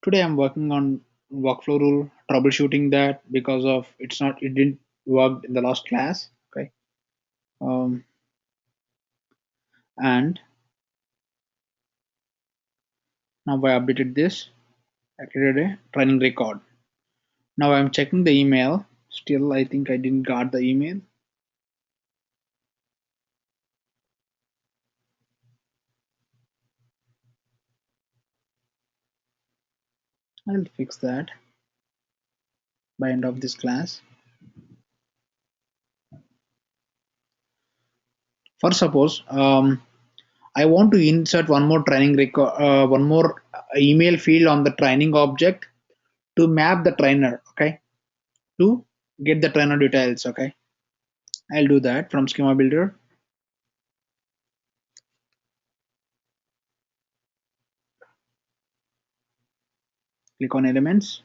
Today I'm working on workflow rule, troubleshooting that because of it didn't work in the last class. Okay. Um, and now I updated this. I created a training record. Now I'm checking the email. Still, I think I didn't got the email. I'll fix that by end of this class. For suppose I want to insert one more training record, one more email field on the training object to map the trainer. Okay, to get the trainer details. Okay, I'll do that from schema builder. Click on elements,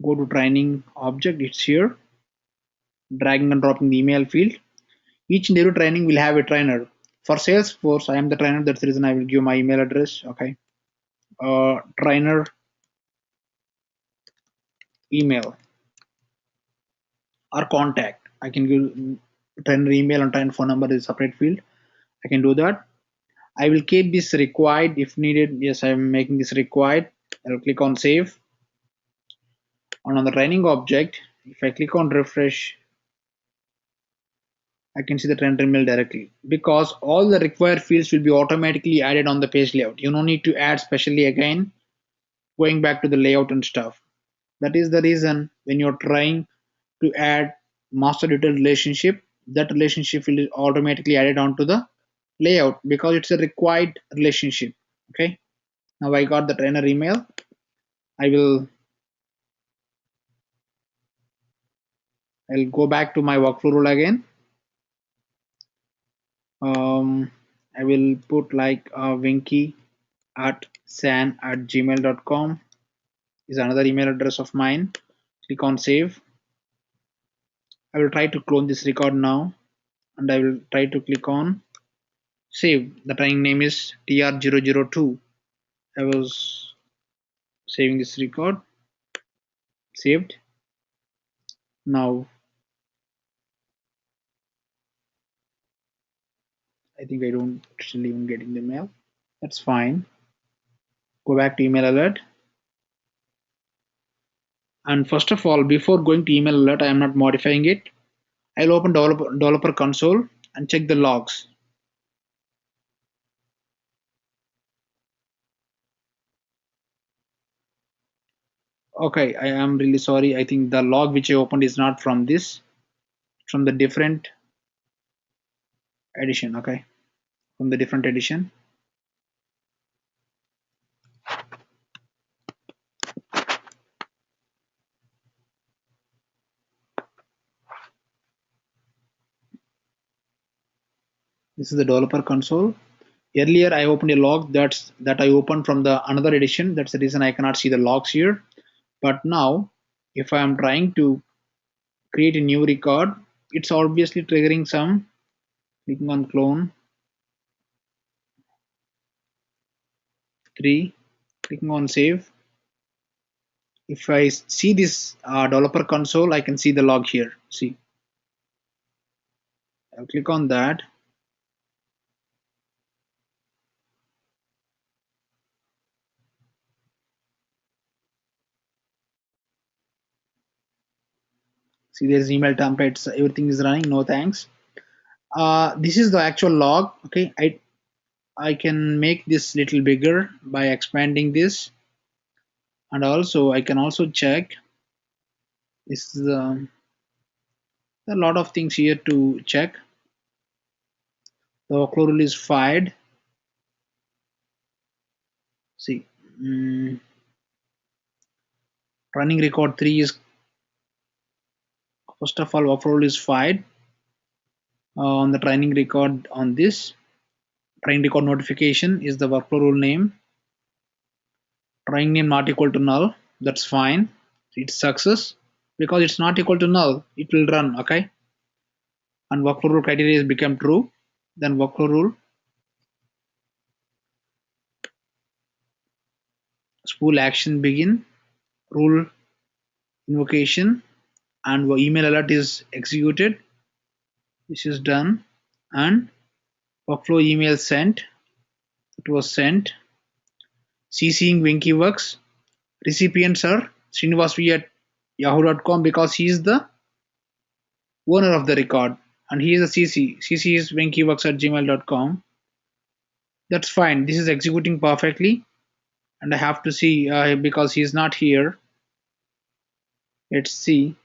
go to training object, it's here, dragging and dropping the email field. Each and every training will have a trainer. For Salesforce, I am the trainer, that's the reason I will give my email address. Okay, trainer email or contact. I can give trainer email and trainer phone number is a separate field. I can do that. I will keep this required if needed. Yes, I am making this required. I'll click on save. And on the training object, if I click on refresh, I can see the trend email directly because all the required fields will be automatically added on the page layout. You don't need to add specially again, going back to the layout and stuff. That is the reason when you're trying to add master detail relationship, that relationship will be automatically added onto the layout because it's a required relationship. Okay. Now I got the trainer email. I'll go back to my workflow rule again. I will put like winky at san@gmail.com is another email address of mine. Click on save. I will try to clone this record now and I will try to click on save. The training name is tr002. I was saving this record. Saved. Now I think I don't still even getting the mail. That's fine. Go back to email alert. And first of all, before going to email alert, I am not modifying it. I'll open developer console and check the logs. Okay, I am really sorry. I think the log which I opened is not from this, from the different edition. Okay, from the different edition. This is the developer console. Earlier I opened a log that I opened from the another edition. That's the reason I cannot see the logs here. But now if I am trying to create a new record, it's obviously triggering some. Clicking on clone 3, clicking on save. If I see this developer console, I can see the log here. See, I'll click on that. See, there's email templates, everything is running, no thanks. This is the actual log. Okay, I can make this little bigger by expanding this, and also I can also check this is a lot of things here to check. The workflow rule is fired. See, running record 3 is first of all workflow rule is fired on the training record. On this training record notification is the workflow rule name. Trying name not equal to null, that's fine. It's success because it's not equal to null, it will run. Okay, and workflow rule criteria is become true, then workflow rule spool action begin, rule invocation, and email alert is executed. This is done, and workflow email sent. It was sent. CCing Winky works. Recipients are Srinivasvi at yahoo.com because he is the owner of the record and he is a CC. CC is winkyworks at gmail.com. That's fine. This is executing perfectly, and I have to see because he's not here. Let's see.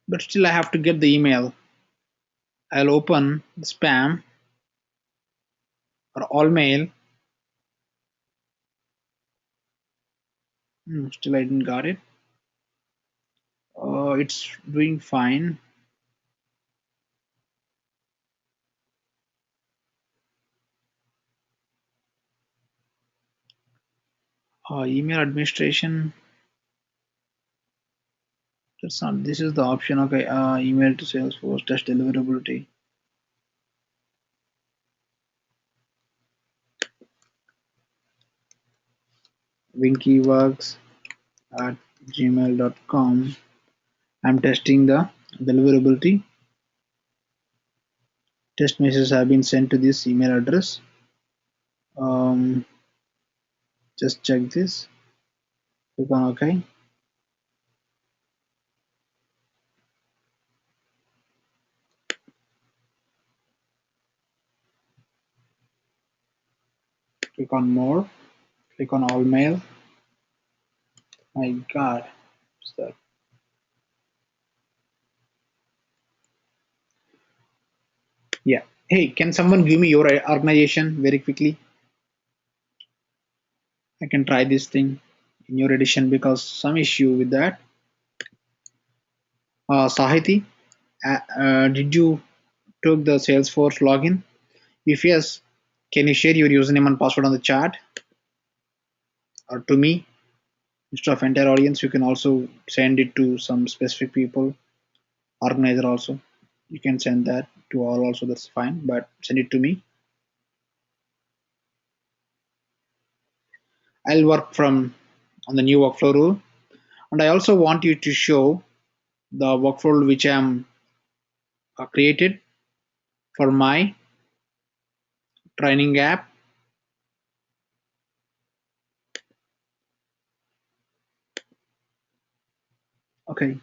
But still, I have to get the email. I'll open the spam or all mail. Still, I didn't got it. It's doing fine. Email administration. That's not. This is the option. Okay. Email to Salesforce test deliverability. Winkyworks at gmail.com. I'm testing the deliverability. Test messages have been sent to this email address. Just check this. Click on OK. Click on more. Click on all mail. My God, what's that? Yeah. Hey, can someone give me your organization very quickly? I can try this thing in your edition because some issue with that. Sahiti, did you took the Salesforce login? If yes, can you share your username and password on the chat or to me instead of entire audience? You can also send it to some specific people, organizer also. You can send that to all also. That's fine, but send it to me. I'll work from on the new workflow rule, and I also want you to show the workflow which I'm created for my training app. Okay.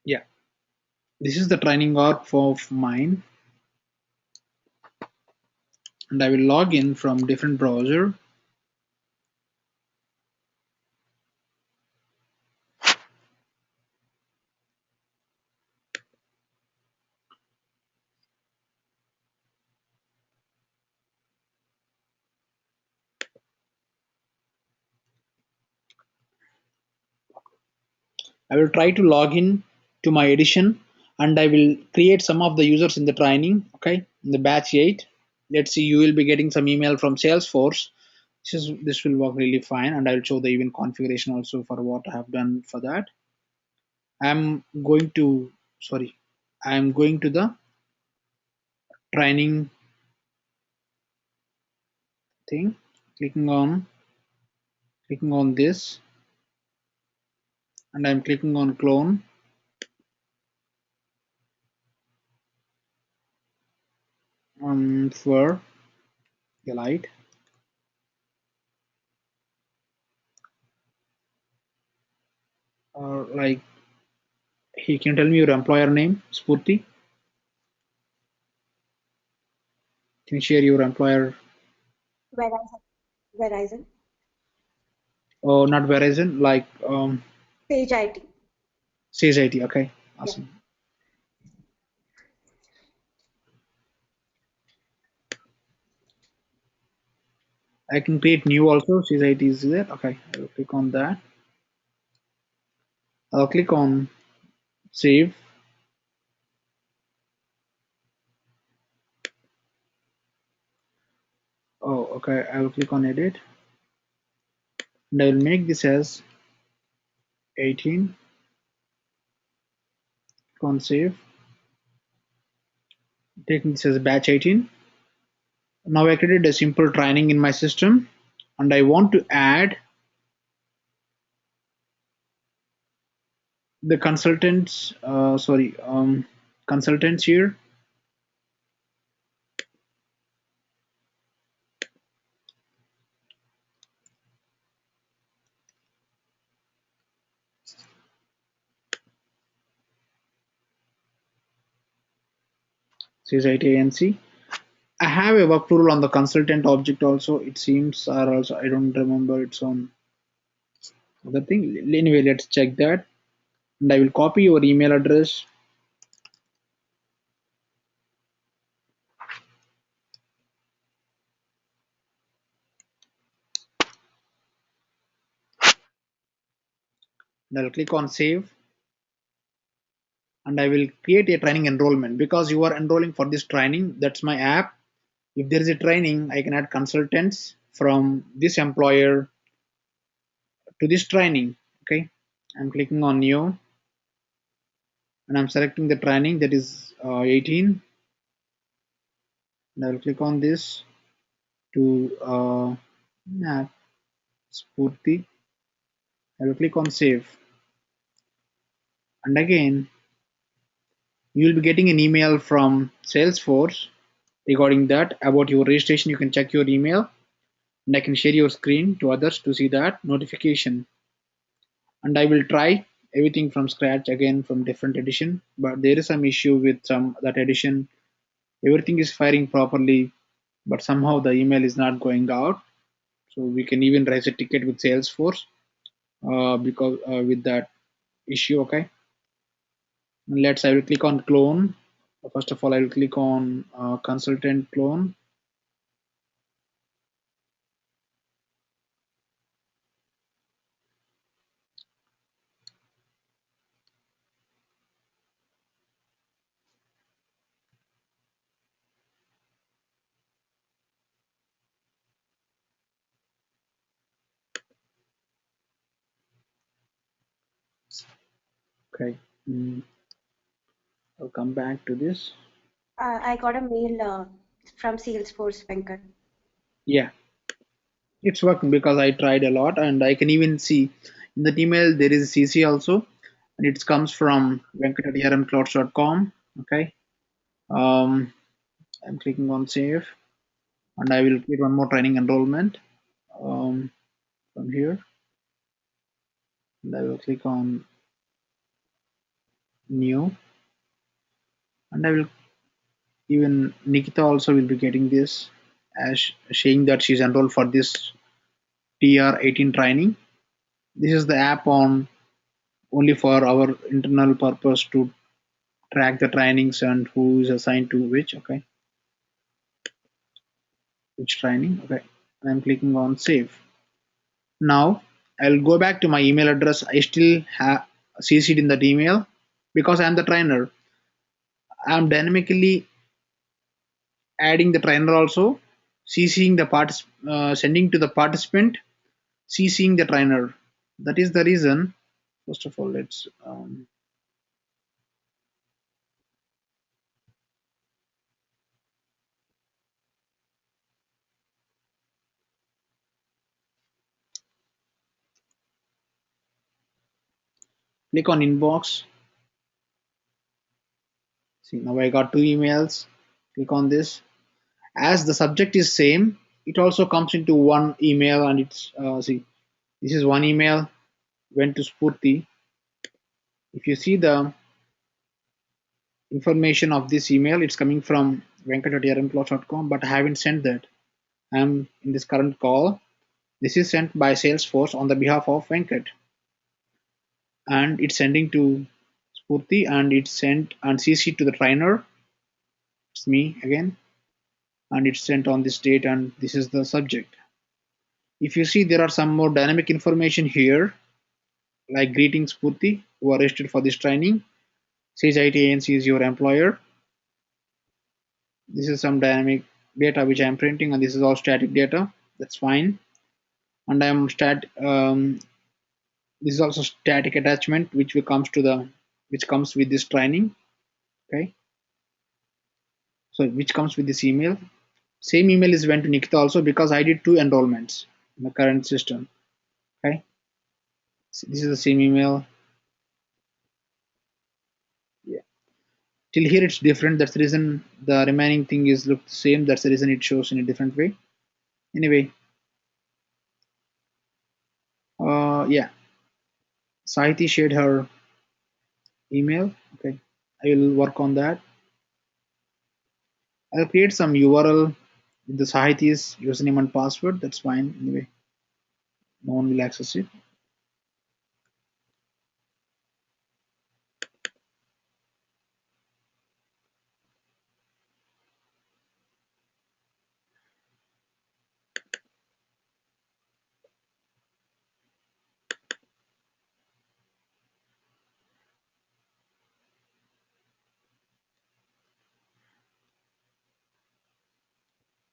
Yeah, this is the training org for mine, and I will log in from different browser. I will try to log in to my edition, and I will create some of the users in the training. Okay, in the batch 8. Let's see, you will be getting some email from Salesforce. This will work really fine, and I'll show the event configuration also for what I have done for that. I'm going to I'm going to the training thing, clicking on this, and I'm clicking on clone for the light. Or like, he can tell me your employer name, Spurti. Can you share your employer? Verizon. Verizon. Oh, not Verizon, like Sage IT. Sage IT. Okay, Yeah. awesome. I can create new also. Sage IT is there. Okay, I will click on that. I'll click on save. Oh, okay. I will click on edit, and I will make this as 18. Click on save. Taking this as batch 18. Now I created a simple training in my system and I want to add the consultants here. Says ITNC. I have a work rule on the consultant object also. It seems, or also I don't remember its own other thing. Anyway, let's check that. And I will copy your email address. And I'll click on save. And I will create a training enrollment because you are enrolling for this training. That's my app. If there is a training, I can add consultants from this employer to this training. Okay, I'm clicking on new and I'm selecting the training that is 18. And I will click on this to app Spurti. I will click on save. And again, you will be getting an email from Salesforce regarding that about your registration. You can check your email and I can share your screen to others to see that notification. And I will try everything from scratch again from different edition, but there is some issue with some that edition. Everything is firing properly, but somehow the email is not going out. So we can even raise a ticket with Salesforce because with that issue. Okay, I will click on clone. First of all, I will click on consultant clone. Okay, mm, I'll come back to this. I got a mail from Salesforce, Venkat. Yeah, it's working because I tried a lot and I can even see in that email there is CC also and it comes from venkat@rmclouds.com. Okay, um, I'm clicking on save and I will create one more training enrollment from here and I will click on new and I will even Nikita also will be getting this as saying that she's enrolled for this TR18 training. This is the app on only for our internal purpose to track the trainings and who is assigned to which. Okay, which training. Okay, I'm clicking on save. Now I'll go back to my email address. I still have CC'd in that email because I'm the trainer. I'm dynamically adding the trainer also, CCing the sending to the participant, CCing the trainer. That is the reason. First of all, let's click on inbox. See, now I got two emails. Click on this. As the subject is same, it also comes into one email and it's see, this is one email went to Spurti. If you see the information of this email, it's coming from venkat@rmplots.com, but I haven't sent that. I'm in this current call. This is sent by Salesforce on the behalf of Venkat, and it's sending to Spurti, and it's sent and CC to the trainer. It's me again, and it's sent on this date, and this is the subject. If you see, there are some more dynamic information here, like greetings Spurti, who are registered for this training. Says ITANC is your employer. This is some dynamic data which I'm printing, and this is all static data. That's fine. And I'm this is also static attachment which will comes to the which comes with this training. Okay, so which comes with this email. Same email is went to Nikita also because I did two enrollments in the current system. Okay, so this is the same email. Yeah. Till here it's different. That's the reason the remaining thing is look the same. That's the reason it shows in a different way. Anyway, yeah, Sahiti shared her email. Okay, I will work on that. I'll create some URL with the Sahiti's username and password. That's fine. Anyway, no one will access it.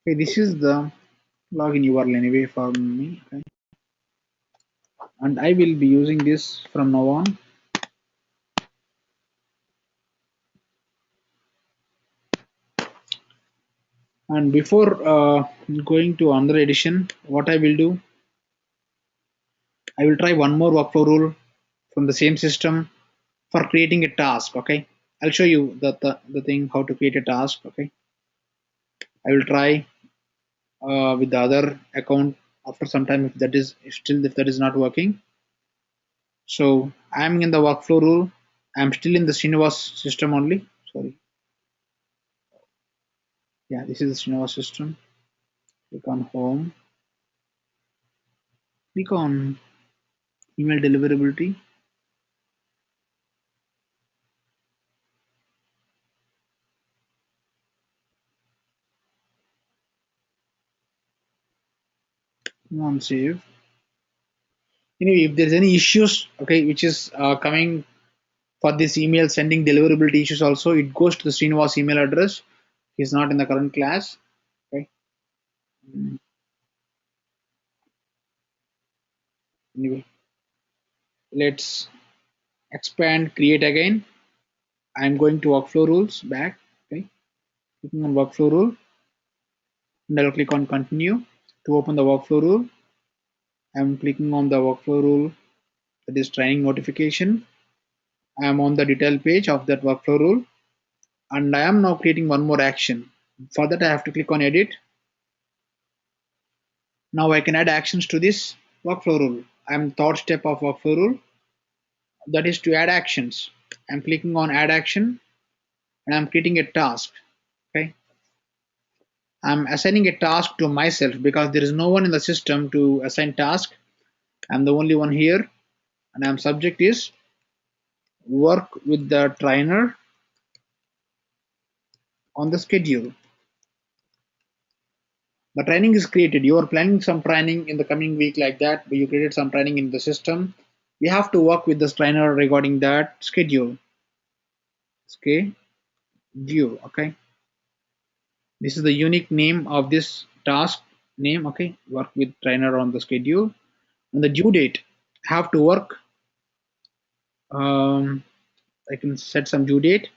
Okay, this is the login URL anyway for me. Okay, and I will be using this from now on. And before going to another edition, what I will do, I will try one more workflow rule from the same system for creating a task. Okay, I'll show you the thing how to create a task. Okay, I will try with the other account after some time if that is not working. So I'm in the workflow rule. I'm still in the Srinivas system only. Sorry. Yeah, this is the Srinivas system. Click on home. Click on email deliverability. Come on, save. Anyway, if there's any issues, okay, which is coming for this email sending deliverability issues also, it goes to the Srinivas email address. He's not in the current class. Okay. Anyway, let's expand, create again. I'm going to workflow rules back. Okay. Clicking on workflow rule and I'll click on continue to open the workflow rule. I'm clicking on the workflow rule that is training notification. I am on the detail page of that workflow rule and I am now creating one more action. For that I have to click on edit. Now I can add actions to this workflow rule. I'm third step of workflow rule, that is to add actions. I'm clicking on add action and I'm creating a task. Okay. I'm assigning a task to myself because there is no one in the system to assign task. I'm the only one here and I'm subject is work with the trainer on the schedule. The training is created. You are planning some training in the coming week like that, but you created some training in the system. We have to work with this trainer regarding that schedule. Okay, view. Okay, this is the unique name of this task name. Okay, work with trainer on the schedule and the due date. Have to work. I can set some due date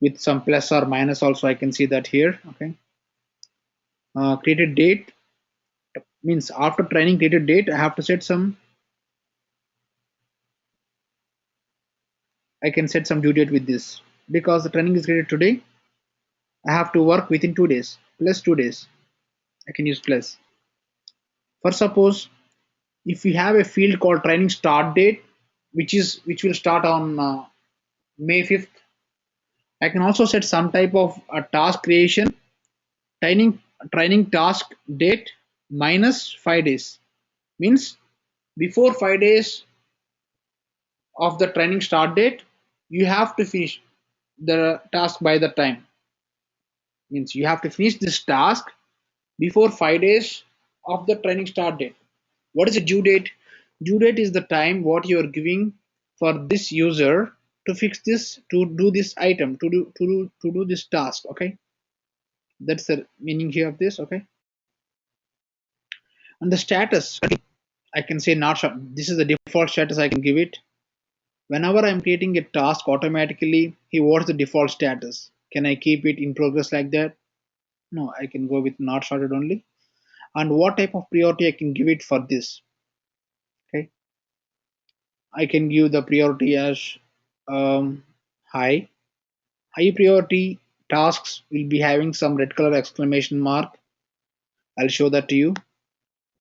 with some plus or minus. Also, I can see that here. Okay, created date means after training created date. I have to set some. I can set some due date with this because the training is created today. I have to work within 2 days plus 2 days. I can use plus. For suppose if we have a field called training start date, which will start on May 5th, I can also set some type of task creation training task date minus 5 days means before 5 days of the training start date you have to finish the task by the time means you have to finish this task before 5 days of the training start date. What is the due date? Due date is the time what you are giving for this user to fix this, to do this item, to do this task. Okay, that's the meaning here of this. Okay, and the status. Okay. I can say not short. This is the default status I can give it. Whenever I'm creating a task automatically, he what's the default status? Can I keep it in progress like that? No, I can go with not started only. And what type of priority I can give it for this? Okay, I can give the priority as um, high. High priority tasks will be having some red color exclamation mark. I'll show that to you.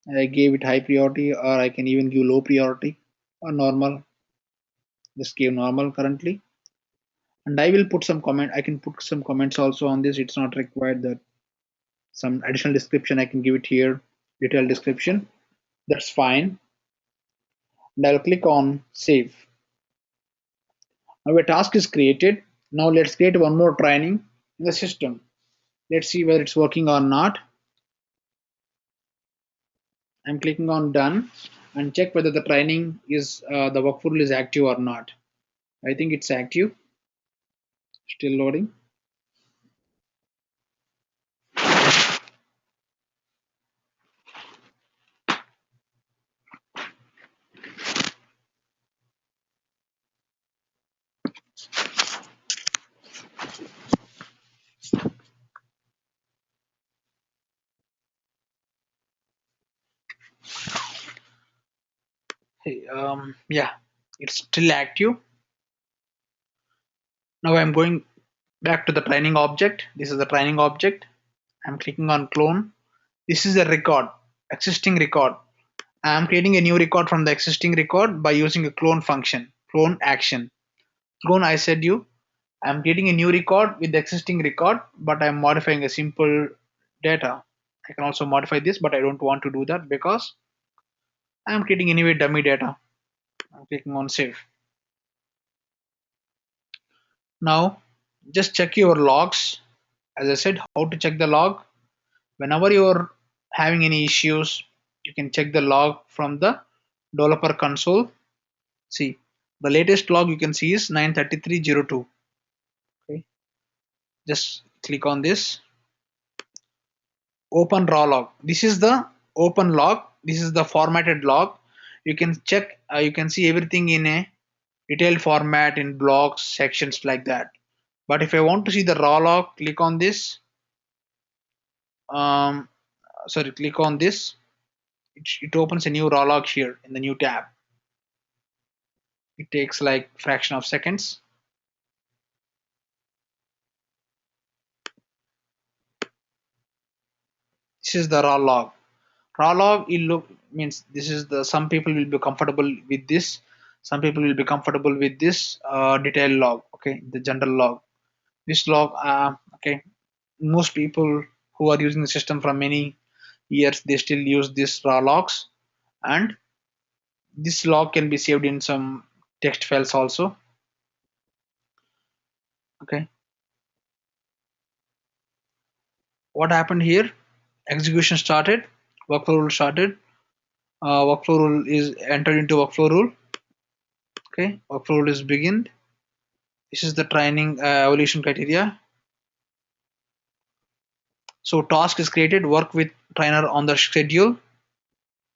I gave it high priority, or I can even give low priority or normal. Just give normal currently. And I will put some comment. I can put some comments also on this. It's not required that some additional description I can give it here, detailed description. That's fine. And I'll click on save. Now a task is created. Now let's create one more training in the system. Let's see whether it's working or not. I'm clicking on done and check whether the training is the workflow is active or not. I think it's active. Still loading. Hey, yeah, it's still active. Now I'm going back to the training object. This is the training object. I'm clicking on clone. This is a record, existing record. I'm creating a new record from the existing record by using a clone function, clone action. Clone, I said you, I'm creating a new record with the existing record, but I'm modifying a simple data. I can also modify this, but I don't want to do that because I'm creating anyway dummy data. I'm clicking on save. Now, just check your logs. As I said, how to check the log. Whenever you're having any issues, you can check the log from the developer console. See, the latest log you can see is 93302. Okay, just click on this. Open raw log. This is the open log. This is the formatted log. You can check. You can see everything in a detailed format in blocks, sections like that. But if I want to see the raw log, click on this. Um, sorry, click on this. It opens a new raw log here in the new tab. It takes like fraction of seconds. This is the raw log. Raw log it look means this is the some people will be comfortable with this. Some people will be comfortable with this detail log. Okay, the general log. This log. Okay, most people who are using the system for many years they still use this raw logs, and this log can be saved in some text files also. Okay, what happened here? Execution started. Workflow rule started. Workflow rule is entered into workflow rule. Okay, workflow rule is begin. This is the training evaluation criteria. So task is created. Work with trainer on the schedule.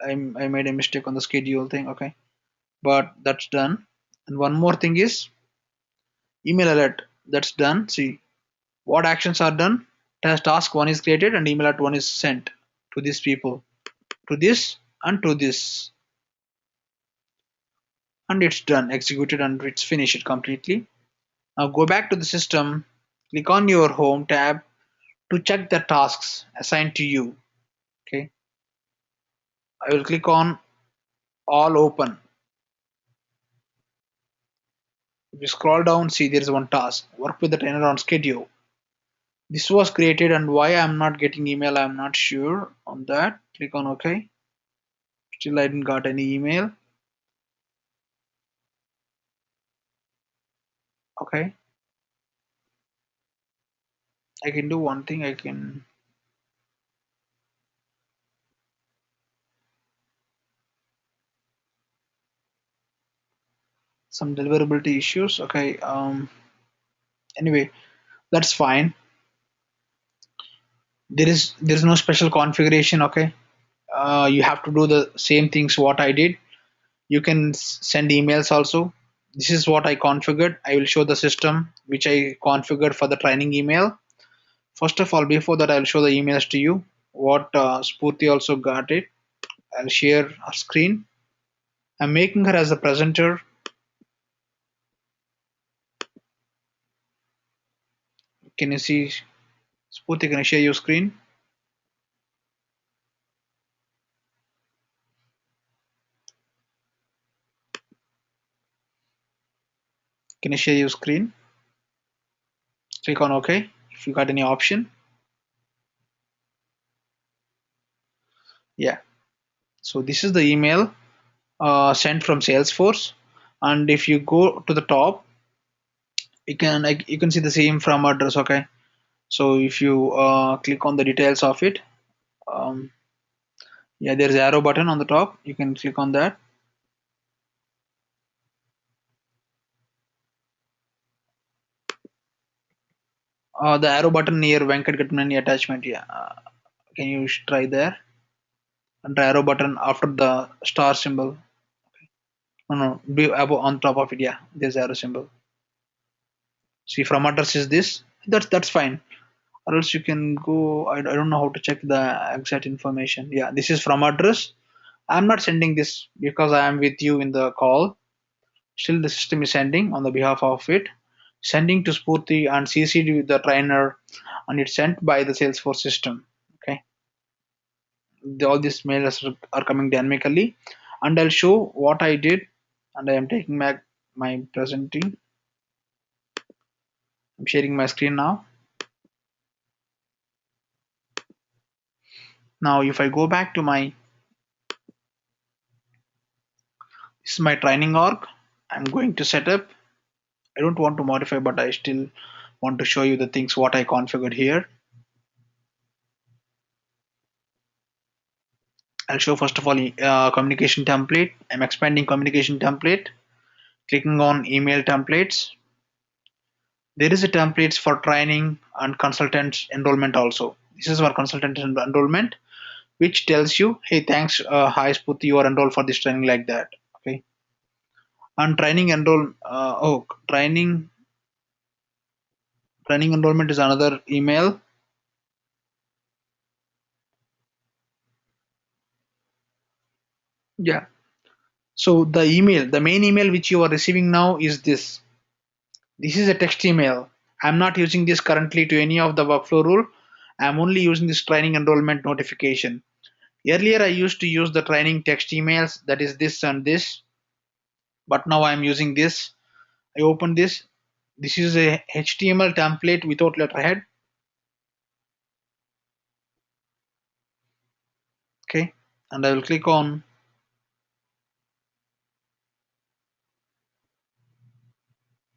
I made a mistake on the schedule thing. Okay, but that's done. And one more thing is email alert. That's done. See what actions are done. Task one is created and email alert one is sent to these people, to this and to this, and it's done, executed, and it's finished completely. Now go back to the system. Click on your home tab to check the tasks assigned to you. Okay, I will click on all open. If you scroll down, see there is one task. Work with the trainer on schedule. This was created, and why I'm not getting email, I'm not sure on that. Click on OK. Still, I didn't got any email. Okay, I can do one thing. I can some deliverability issues. Okay. Anyway, that's fine. There is no special configuration. Okay. You have to do the same things what I did. You can send emails also. This is what I configured. I will show the system which I configured for the training email. First of all, before that, I'll show the emails to you. What Spurti also got it. I'll share her screen. I'm making her as a presenter. Can you see Spurti? Can you share your screen? Can you share your screen? Click on OK if you got any option. Yeah. So this is the email sent from Salesforce, and if you go to the top, you can see the same from address. Okay. So if you click on the details of it, um, yeah, there's arrow button on the top. You can click on that. The arrow button near Venkat Gatmani attachment. Yeah. Can you try there? And the arrow button after the star symbol. No, no, be above on top of it. Yeah, there's arrow symbol. See, from address is this. That's fine. Or else you can go. I don't know how to check the exact information. Yeah, this is from address. I'm not sending this because I am with you in the call. Still, the system is sending on the behalf of it, sending to Spurti and CC'd with the trainer, and it's sent by the Salesforce system. Okay, all these mails are coming dynamically, and I'll show what I did, and I am taking back my presenting. I'm sharing my screen now. Now, if I go back to my this is my training org. I'm going to set up. I don't want to modify, but I still want to show you the things what I configured here. I'll show first of all communication template. I'm expanding communication template. Clicking on email templates. There is a templates for training and consultants enrollment also. This is for consultant enrollment, which tells you, hey, thanks, hi Sputi, you are enrolled for this training like that. Okay. And training enrollment is another email. Yeah. So the main email which you are receiving now is this. This is a text email. I'm not using this currently to any of the workflow rule. I'm only using this training enrollment notification. Earlier, I used to use the training text emails, that is this and this, but now I'm using this. I open this. This is a HTML template without letterhead. Okay, and I will click on.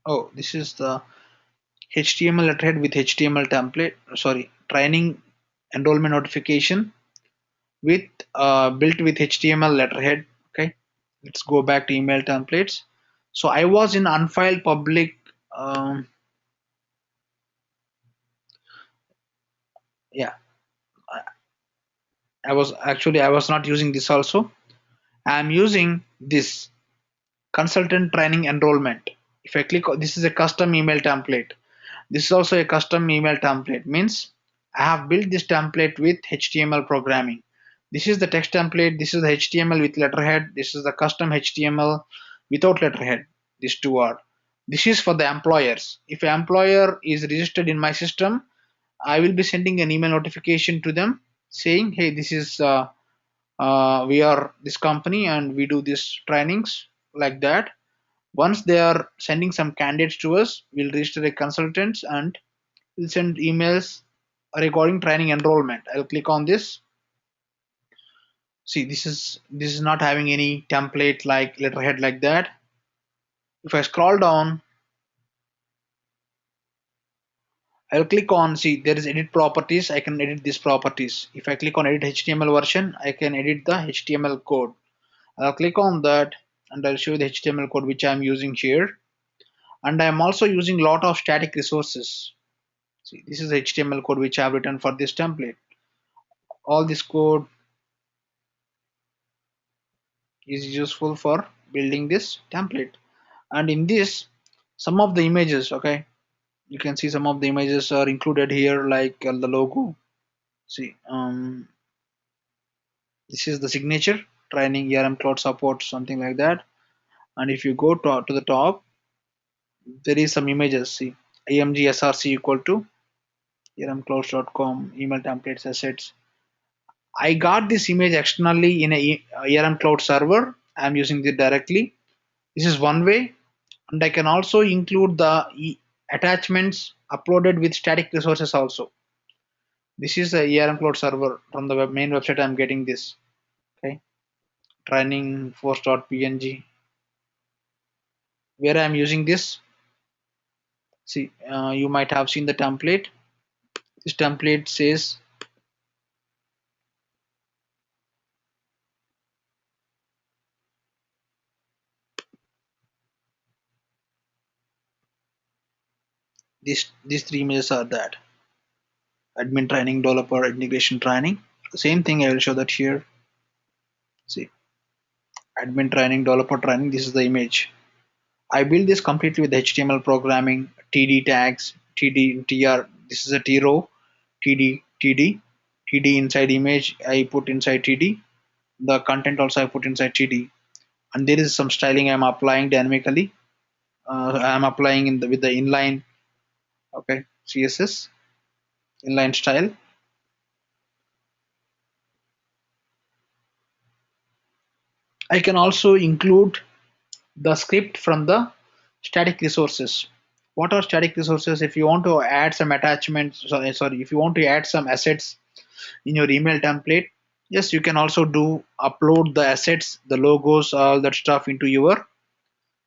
Oh, this is the HTML letterhead with HTML template. Sorry, training enrollment notification with built with HTML letterhead. Okay, let's go back to email templates. So I was in unfiled public. Yeah, I was not using this also. I'm using this consultant training enrollment. If I click, this is a custom email template. This is also a custom email template. Means I have built this template with HTML programming. This is the text template. This is the HTML with letterhead. This is the custom HTML without letterhead. These two are. This is for the employers. If an employer is registered in my system, I will be sending an email notification to them saying, "Hey, this is we are this company and we do these trainings like that." Once they are sending some candidates to us, we'll register a consultants and we'll send emails regarding training enrollment. I'll click on this. See, this is not having any template like letterhead like that. If I scroll down, I'll click on, see, there is edit properties. I can edit these properties. If I click on edit HTML version, I can edit the HTML code. I'll click on that and I'll show you the HTML code which I'm using here. And I'm also using a lot of static resources. See, this is HTML code which I've written for this template. All this code is useful for building this template. And in this, some of the images, okay, you can see some of the images are included here, like the logo. See, this is the signature training ERM cloud support, something like that. And if you go to the top, there is some images. See, img src equal to ermclouds.com email templates assets. I got this image externally in a ERM cloud server. I'm using it directly. This is one way, and I can also include the attachments uploaded with static resources also. This is a ERM cloud server from the main website. I'm getting this. Okay, training force.png, where I'm using this. See, you might have seen the template. This template says these three images are that admin training, developer integration training. Same thing. I will show that here. See, admin training, developer training. This is the image. I built this completely with HTML programming, TD tags, TD, TR. This is a T row, TD, TD, TD inside image. I put inside TD. The content also I put inside TD. And there is some styling I'm applying dynamically. I'm applying in with the inline, okay, CSS inline style. I can also include the script from the static resources. What are static resources? If you want to add some attachments, sorry, if you want to add some assets in your email template, yes, you can also do upload the assets, the logos, all that stuff into your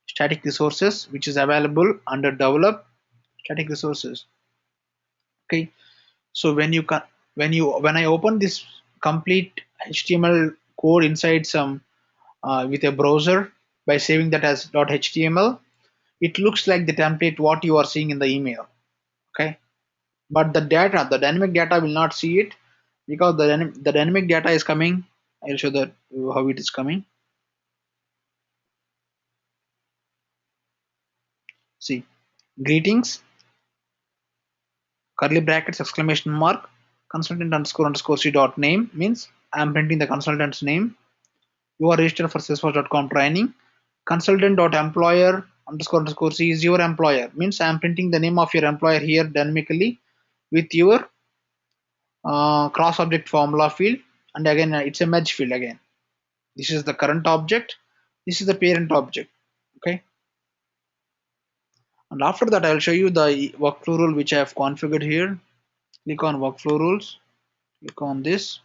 static resources, which is available under develop static resources. Okay, so when I open this complete HTML code inside some with a browser by saving that as .html, it looks like the template what you are seeing in the email. Okay, but the dynamic data will not see it, because the dynamic data is coming. I'll show that how it is coming. See, greetings, curly brackets, exclamation mark, consultant underscore c dot name means I'm printing the consultant's name. You are registered for Salesforce.com training. Consultant dot employer underscore c is your employer, means I'm printing the name of your employer here dynamically with your cross object formula field. And again, it's a merge field again. This is the current object, this is the parent object. Okay, and after that I'll show you the workflow rule which I have configured here. Click on workflow rules, click on this.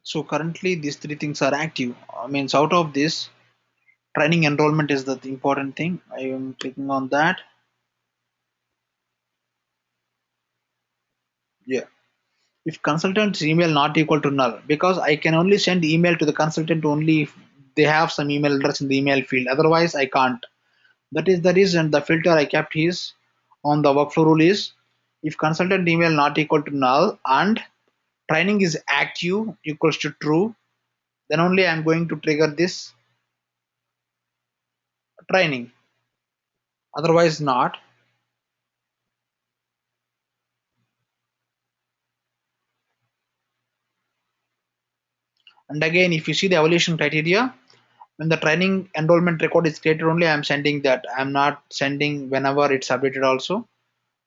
So currently these three things are active. Means out of this, training enrollment is the important thing. I am clicking on that. Yeah, if consultant's email not equal to null, because I can only send email to the consultant only if they have some email address in the email field, otherwise I can't. That is the reason the filter I kept is on the workflow rule is, if consultant email not equal to null and training is active equals to true, then only I'm going to trigger this training, otherwise not. And again, if you see the evaluation criteria, when the training enrollment record is created, only I'm sending that. I'm not sending whenever it's updated also.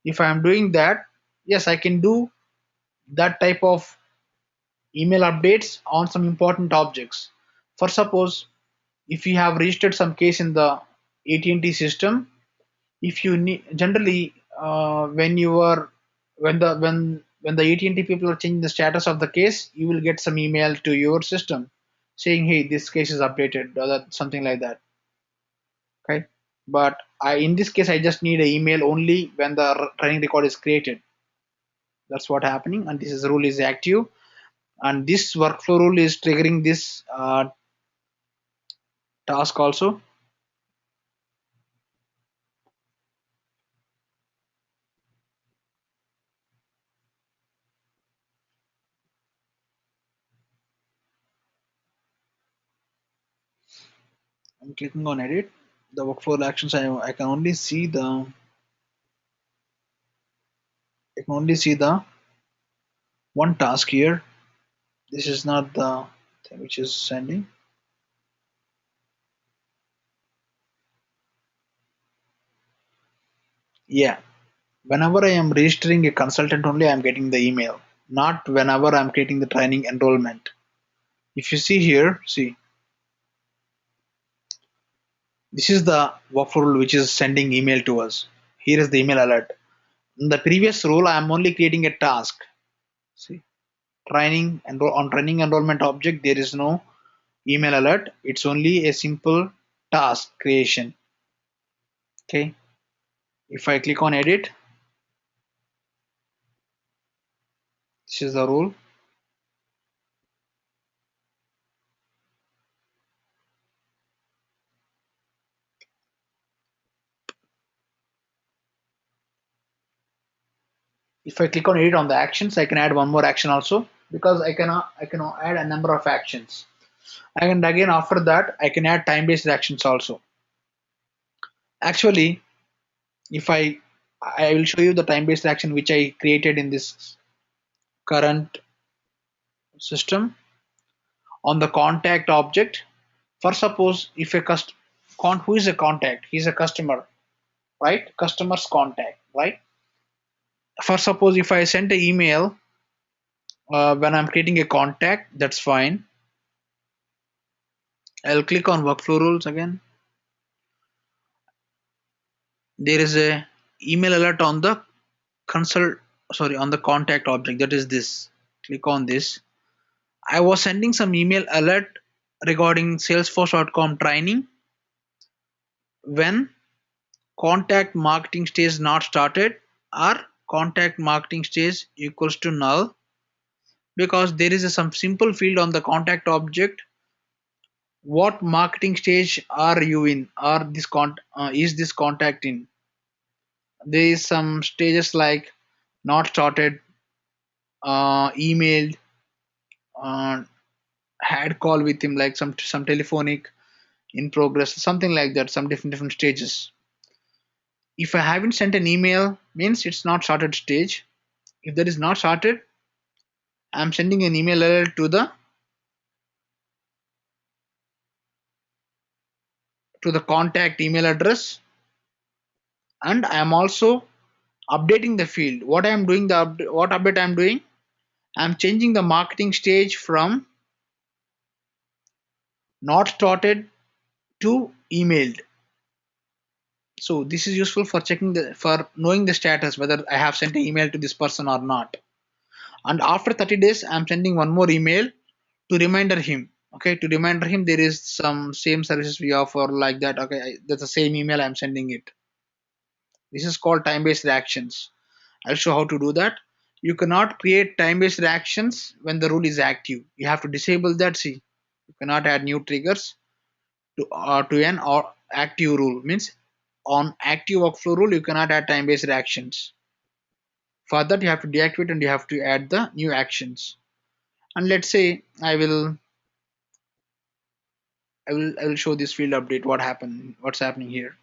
If I'm doing that, yes, I can do that type of email updates on some important objects. For suppose, if you have registered some case in the AT&T system, if you need generally when you are when the AT&T people are changing the status of the case, you will get some email to your system saying, hey, this case is updated, or that, something like that. Okay, but I in this case I just need an email only when the training record is created. That's what happening, and this is rule is active, and this workflow rule is triggering this task also. I'm clicking on edit. The workflow actions, I can only see the one task here. This is not the thing which is sending. Yeah. Whenever I am registering a consultant only, I am getting the email. Not whenever I'm creating the training enrollment. If you see here, see, this is the workflow rule which is sending email to us. Here is the email alert. In the previous rule, I am only creating a task. See, on training enrollment object, there is no email alert. It's only a simple task creation. Okay. If I click on edit, this is the rule. If I click on edit on the actions, I can add one more action also, because I can add a number of actions. And again after that I can add time-based actions also. Actually, if I will show you the time-based action which I created in this current system on the contact object. For suppose if a who is a contact, he's a customer, right? Customer's contact, right? For suppose if I send an email when I'm creating a contact, that's fine. I'll click on workflow rules again. There is a email alert on the consult sorry on the contact object, that is this. Click on this. I was sending some email alert regarding salesforce.com training when contact marketing stage not started or contact marketing stage equals to null, because there is some simple field on the contact object. What marketing stage are you in, or is this contact in? There is some stages like not started, emailed, uh, had call with him, like some telephonic in progress, something like that, some different stages. If I haven't sent an email, means it's not started stage. If that is not started, I'm sending an email alert to the contact email address, and I am also updating the field. What I am doing, what update I am doing, I'm changing the marketing stage from not started to emailed. So this is useful for for knowing the status whether I have sent an email to this person or not. And after 30 days, I'm sending one more email to reminder him. Okay, to reminder him there is some same services we offer, like that. Okay, that's the same email I'm sending it. This is called time-based reactions. I'll show how to do that. You cannot create time-based reactions when the rule is active. You have to disable that. See, you cannot add new triggers to an or active rule. Means on active workflow rule you cannot add time-based reactions. For that you have to deactivate and you have to add the new actions. And let's say I will show this field update. What's happening here.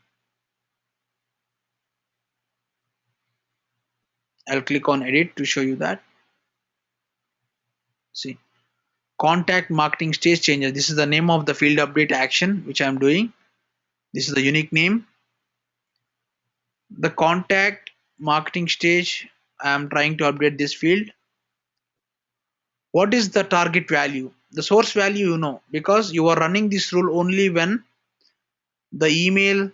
I'll click on edit to show you that. See, contact marketing stage changes. This is the name of the field update action which I'm doing. This is the unique name. The contact marketing stage, I'm trying to update this field. What is the target value? The source value, because you are running this rule only when the email,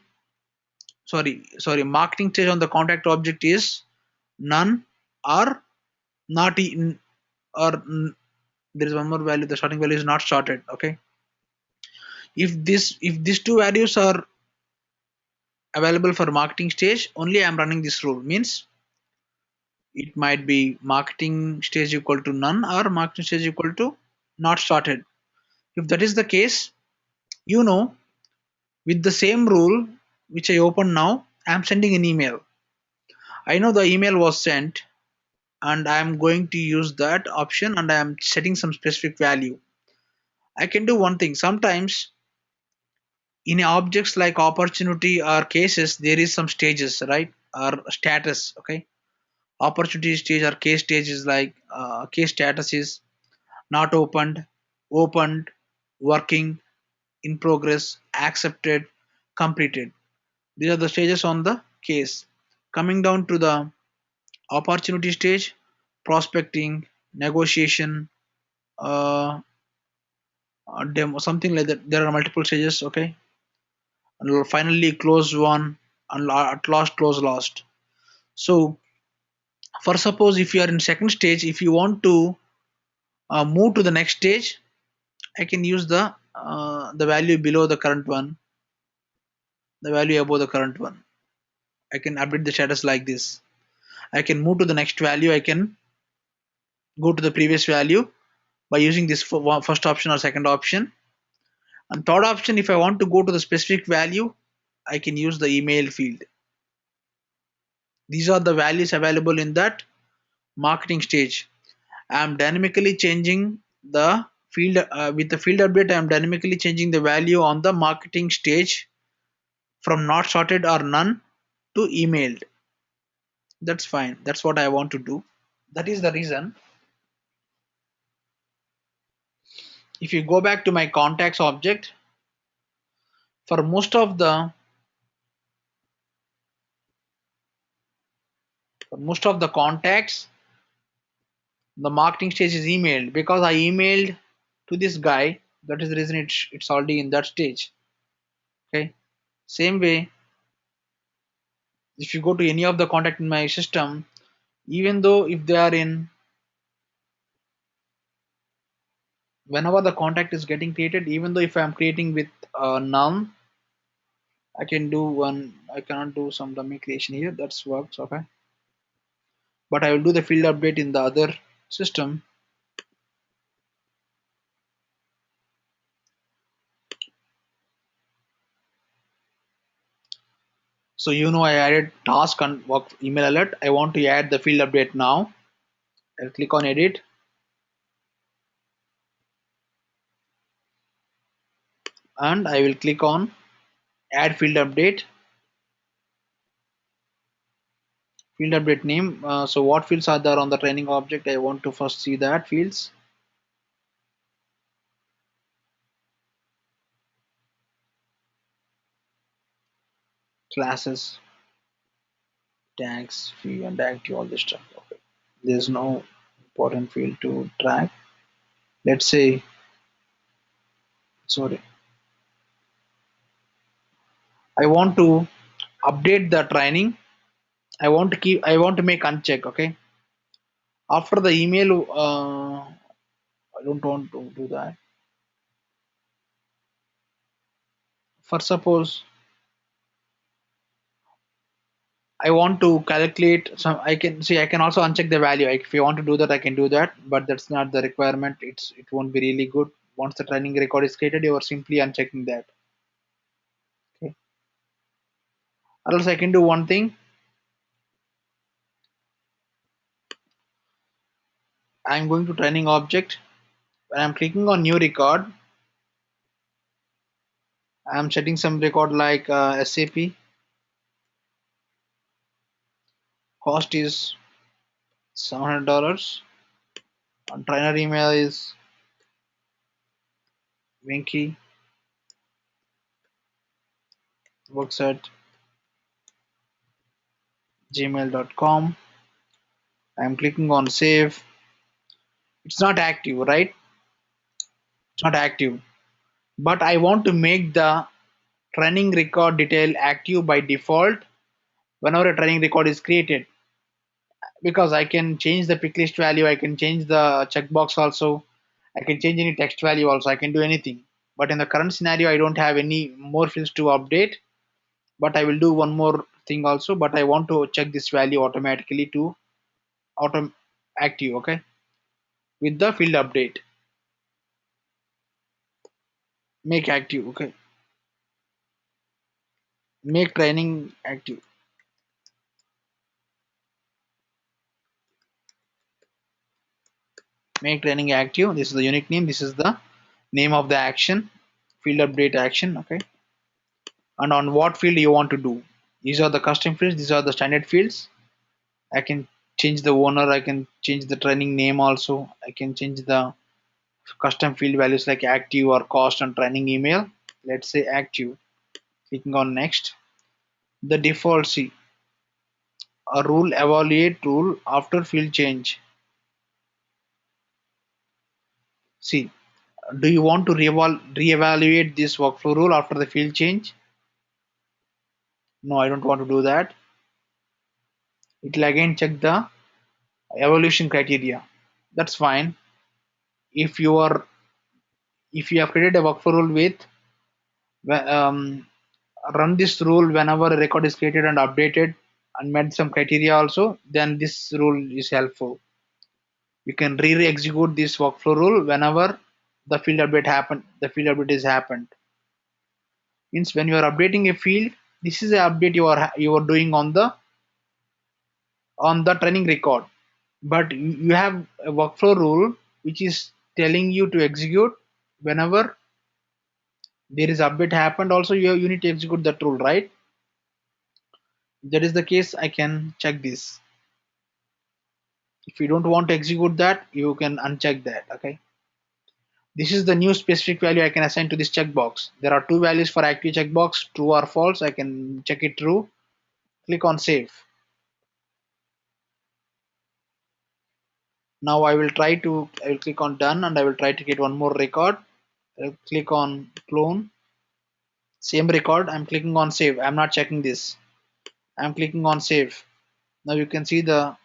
marketing stage on the contact object is none or not in, or there is one more value, the starting value is not started. Okay, if these two values are available for marketing stage, only I'm running this rule. Means it might be marketing stage equal to none or marketing stage equal to not started. If that is the case, you know with the same rule which I open now, I'm sending an email. I know the email was sent and I'm going to use that option and I'm setting some specific value. I can do one thing. Sometimes In objects like opportunity or cases, there is some stages, right, or status. Okay, opportunity stage or case stage is like case status is not opened, opened, working, in progress, accepted, completed. These are the stages on the case. Coming down to the opportunity stage, prospecting, negotiation, uh, demo, something like that. There are multiple stages. Okay, and finally close one, and at last close last. So for suppose if you are in second stage, if you want to move to the next stage, I can use the value below the current one, the value above the current one. I can update the status like this. I can move to the next value. I can go to the previous value by using this first option or second option. And third option, if I want to go to the specific value, I can use the email field. These are the values available in that marketing stage. I am dynamically changing the field with the field update. I am dynamically changing the value on the marketing stage from not sorted or none to emailed. That's fine. That's what I want to do. That is the reason. If you go back to my contacts object, for most of the contacts, the marketing stage is emailed because I emailed to this guy. That is the reason it's already in that stage. Okay. Same way, if you go to any of the contact in my system, even though if they are in, whenever the contact is getting created, even though if I am creating with none, I can do one. I cannot do some dummy creation here. That's works. Okay. But I will do the field update in the other system. So I added task and work email alert. I want to add the field update now. I'll click on edit, and I will click on add field update. Field update name. So what fields are there on the training object? I want to first see that fields. Classes, tags, fee and active, all this stuff. Okay. There's no important field to track. Let's say, sorry, I want to update the training. I want to make uncheck. Okay. After the email, I don't want to do that. For suppose I want to calculate some, I can see, I can also uncheck the value. If you want to do that, I can do that, but that's not the requirement. It won't be really good. Once the training record is created, you are simply unchecking that. Okay. Or else I can do one thing. I'm going to training object. When I'm clicking on new record, I'm setting some record like SAP. Cost is $700. And trainer email is Winky, works at gmail.com. I'm clicking on save. It's not active, right? It's not active. But I want to make the training record detail active by default whenever a training record is created, because I can change the pick list value, I can change the checkbox also, I can change any text value also, I can do anything. But in the current scenario, I don't have any more fields to update, but I will do one more thing also, but I want to check this value automatically to auto active. Okay, with the field update, make active. Okay, make training active, make training active. This is the unique name, this is the name of the action, field update action. Okay, and on what field you want to do. These are the custom fields, these are the standard fields. I can change the owner, I can change the training name also, I can change the custom field values like active or cost and training email. Let's say active. Clicking on next. The default, see, a rule evaluate rule after field change. See, do you want to reevaluate this workflow rule after the field change? No, I don't want to do that. It will again check the evaluation criteria. That's fine. If you are if you have created a workflow rule with um, run this rule whenever a record is created and updated and met some criteria also, then this rule is helpful. You can re-execute this workflow rule whenever the field update is happened. Means when you are updating a field, this is an update you are doing on the training record, but you have a workflow rule which is telling you to execute whenever there is update happened. Also, you need to execute that rule, right? If that is the case, I can check this. If you don't want to execute that, you can uncheck that. Okay, this is the new specific value I can assign to this checkbox. There are two values for active checkbox, true or false. I can check it true. Click on save. Now I will click on done and I will try to get one more record. I'll click on clone, same record. I'm clicking on save. I'm not checking this. I'm clicking on save. Now you can see the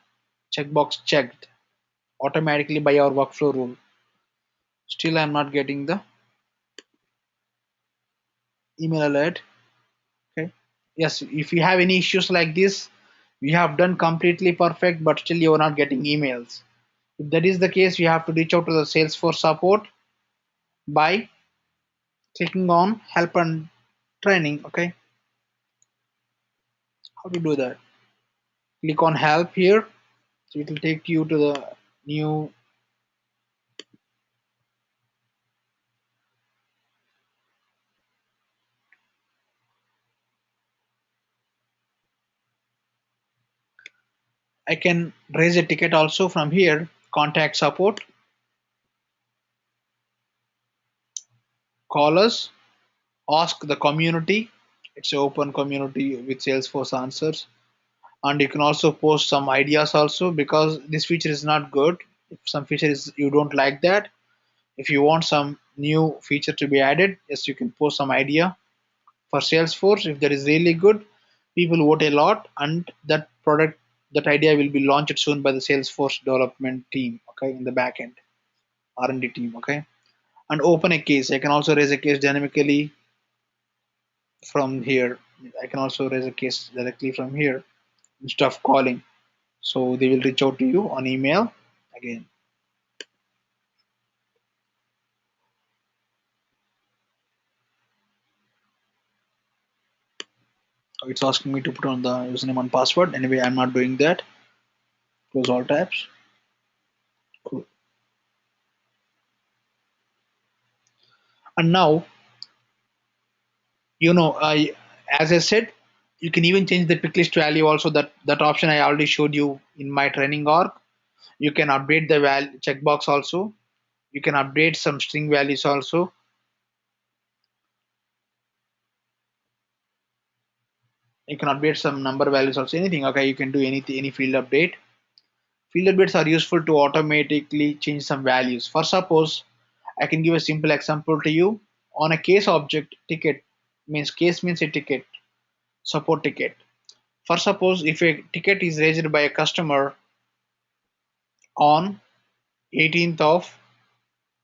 checkbox checked automatically by our workflow rule. Still I'm not getting the email alert. Okay. Yes, if you have any issues like this, we have done completely perfect, but still you are not getting emails. If that is the case, you have to reach out to the Salesforce support by clicking on help and training. Okay, how to do that? Click on help here, so it will take you to the new. I can raise a ticket also from here. Contact support, call us, ask the community. It's an open community with Salesforce answers, and you can also post some ideas also, because this feature is not good. If some feature is you don't like that, if you want some new feature to be added, yes, you can post some idea for Salesforce. If that is really good, people vote a lot, and that idea will be launched soon by the Salesforce development team. Okay, in the backend R&D team. Okay, and open a case. I can also raise a case dynamically from here. I can also raise a case directly from here instead of calling. So they will reach out to you on email again. It's asking me to put on the username and password. Anyway, I'm not doing that. Close all tabs. Cool. And now, as I said, you can even change the pick list value also. That option I already showed you in my training org. You can update the checkbox also. You can update some string values also. You can update some number values also. Anything. Okay, you can do anything, any field update. Field updates are useful to automatically change some values. For suppose, I can give a simple example to you. On a case object, ticket means a ticket, support ticket. For suppose if a ticket is raised by a customer on 18th of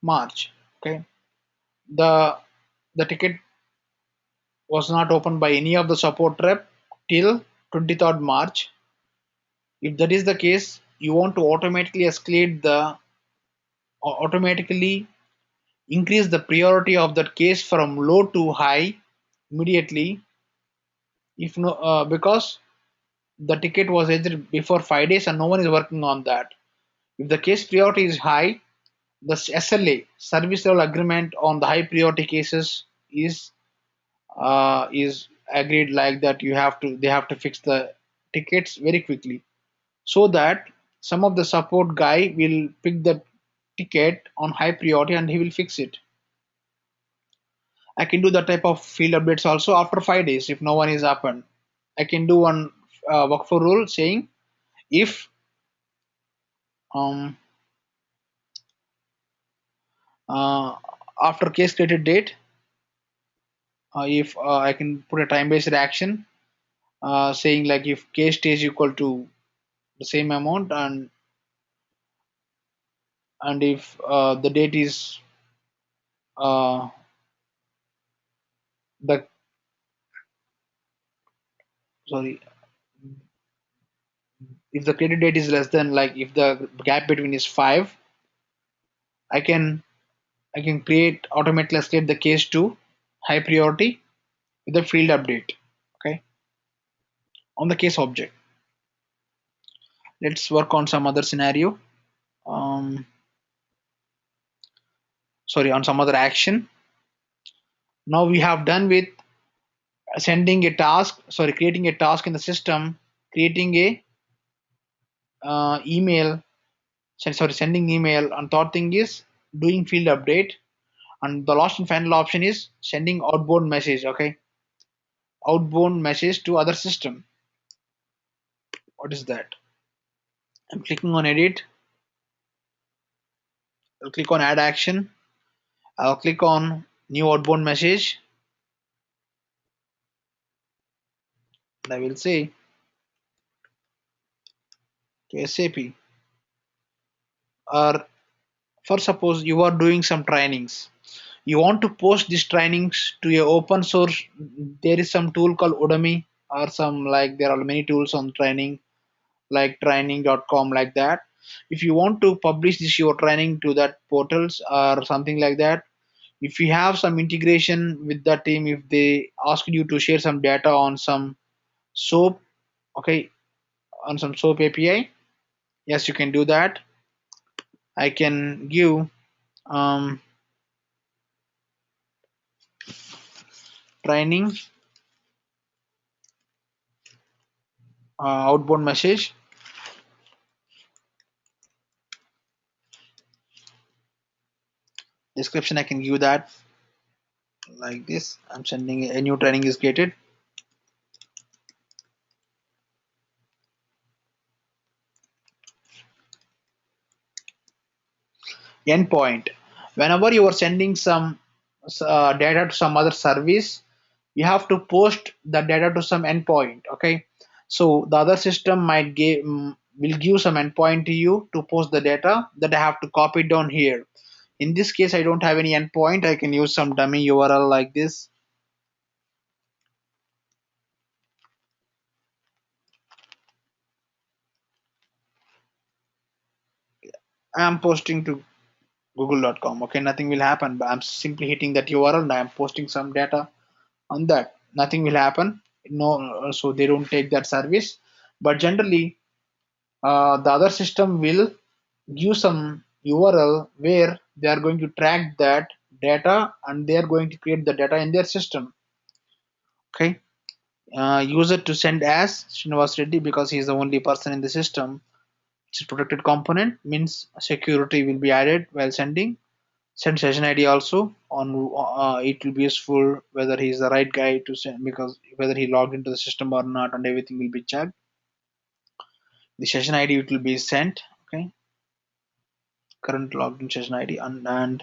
March, okay, the the ticket was not opened by any of the support rep till 23rd March. If that is the case, you want to automatically increase the priority of that case from low to high immediately. If no because the ticket was raised before 5 days and no one is working on that. If the case priority is high, the SLA, service level agreement, on the high priority cases is agreed like that they have to fix the tickets very quickly, so that some of the support guy will pick the ticket on high priority and he will fix it. I can do that type of field updates also after 5 days if no one is happened. I can do one workflow rule saying if um, uh, after case created date, if I can put a time based action saying like if case stays equal to the same amount, and if the date is uh, the sorry if the credit date is less than, like if the gap between is 5, I can create automatically escalate the case to high priority with the field update. Okay, on the case object. Let's work on some other scenario. Um, sorry, on some other action. Now we have done with sending a task. Sorry, creating a task in the system, creating a email. Sorry, sending email. And third thing is doing field update. And the last and final option is sending outbound message. Okay, outbound message to other system. What is that? I'm clicking on edit. I'll click on add action. I'll click on new outbound message. And I will say to SAP, or for suppose you are doing some trainings, you want to post these trainings to a open source. There is some tool called Udemy, or some, like there are many tools on training like training.com, like that. If you want to publish this your training to that portals or something like that, if you have some integration with that team, if they ask you to share some data on some soap, okay, on some soap API, yes, you can do that. I can give um, training outbound message description. I can give that like this. I'm sending a new training is created. Endpoint. Whenever you are sending some data to some other service, you have to post the data to some endpoint. Okay, so the other system might give will give some endpoint to you to post the data that I have to copy it down here. In this case, I don't have any endpoint. I can use some dummy URL like this. I am posting to google.com. Okay, nothing will happen, but I'm simply hitting that URL and I'm posting some data on that. Nothing will happen. No, so they don't take that service. But generally, the other system will give some URL where they are going to track that data and they are going to create the data in their system. Okay, user to send as Srinivas Reddy because he is the only person in the system. It's a protected component, means security will be added while sending. Send session ID also on. It will be useful whether he is the right guy to send, because whether he logged into the system or not, and everything will be checked. The session ID it will be sent. Okay, current logged in session ID, and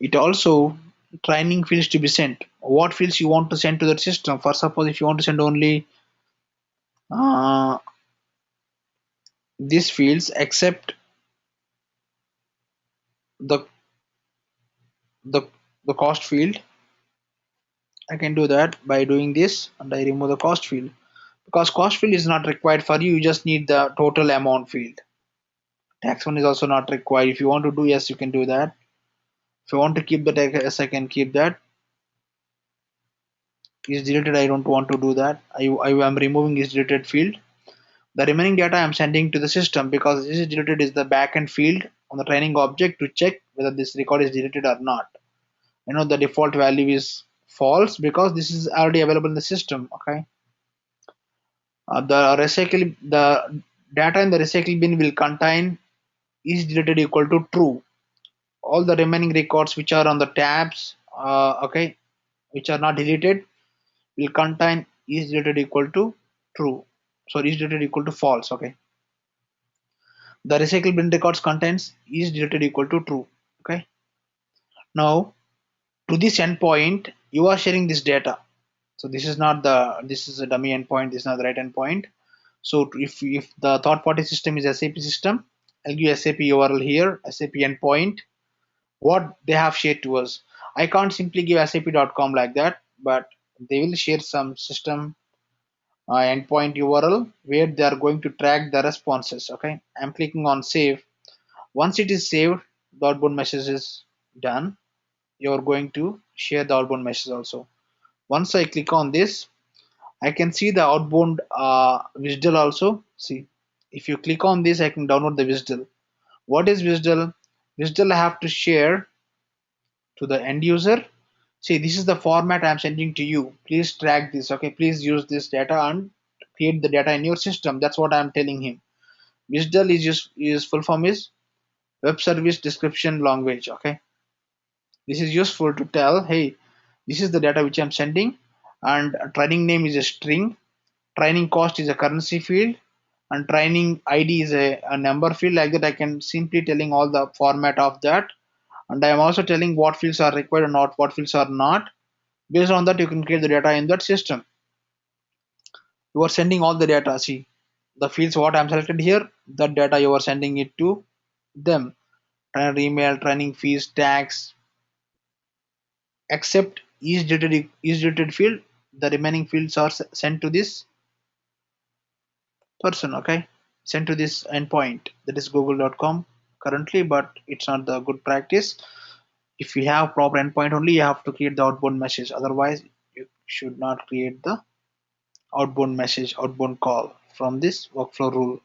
it also training fields to be sent. What fields you want to send to the system? For suppose if you want to send only uh, these fields except the the the cost field, I can do that by doing this, and I remove the cost field because cost field is not required for you. You just need the total amount field. Tax one is also not required. If you want to do, yes, you can do that. If you want to keep the tax, yes, I can keep that. Is deleted, I don't want to do that. I am removing is deleted field. The remaining data I am sending to the system because this is deleted is the backend field on the training object to check whether this record is deleted or not. You know the default value is false because this is already available in the system. Okay, the data in the recycle bin will contain is deleted equal to true. All the remaining records which are on the tabs, okay, which are not deleted, will contain is deleted equal to true. So is deleted equal to false. Okay, the recycle bin records contains is deleted equal to true. Okay, now to this endpoint you are sharing this data. So this is a dummy endpoint, this is not the right endpoint. So if the third party system is SAP system, I'll give SAP URL here, SAP endpoint, what they have shared to us. I can't simply give sap.com like that, but they will share some system endpoint URL where they are going to track the responses. Okay, I'm clicking on save. Once it is saved, the outbound message is done. You're going to share the outbound message also. Once I click on this, I can see the outbound WSDL also. See, if you click on this, I can download the WSDL. What is WSDL? WSDL I have to share to the end user. See, this is the format I'm sending to you. Please track this. Okay, please use this data and create the data in your system. That's what I'm telling him. WSDL is full form is Web Service Description Language. Okay, this is useful to tell, hey, this is the data which I'm sending, and training name is a string, training cost is a currency field, and training ID is a number field. Like that I can simply telling all the format of that, and I am also telling what fields are required and not what fields are not. Based on that you can create the data in that system. You are sending all the data. See the fields what I'm selected here, that data you are sending it to them. Trainer email, training fees, tax, except is dated field, the remaining fields are sent to this person. Okay, sent to this endpoint, that is google.com currently, but it's not the good practice. If you have proper endpoint only, you have to create the outbound message, otherwise you should not create the outbound message, outbound call from this workflow rule.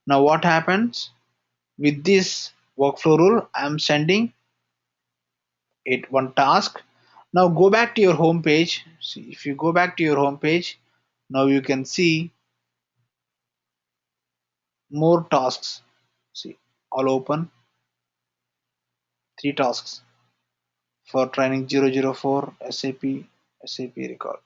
Now what happens with this workflow rule? I'm sending it one task. Now go back to your home page. See, if you go back to your home page, now you can see more tasks. See, all open, three tasks for training 004 SAP record.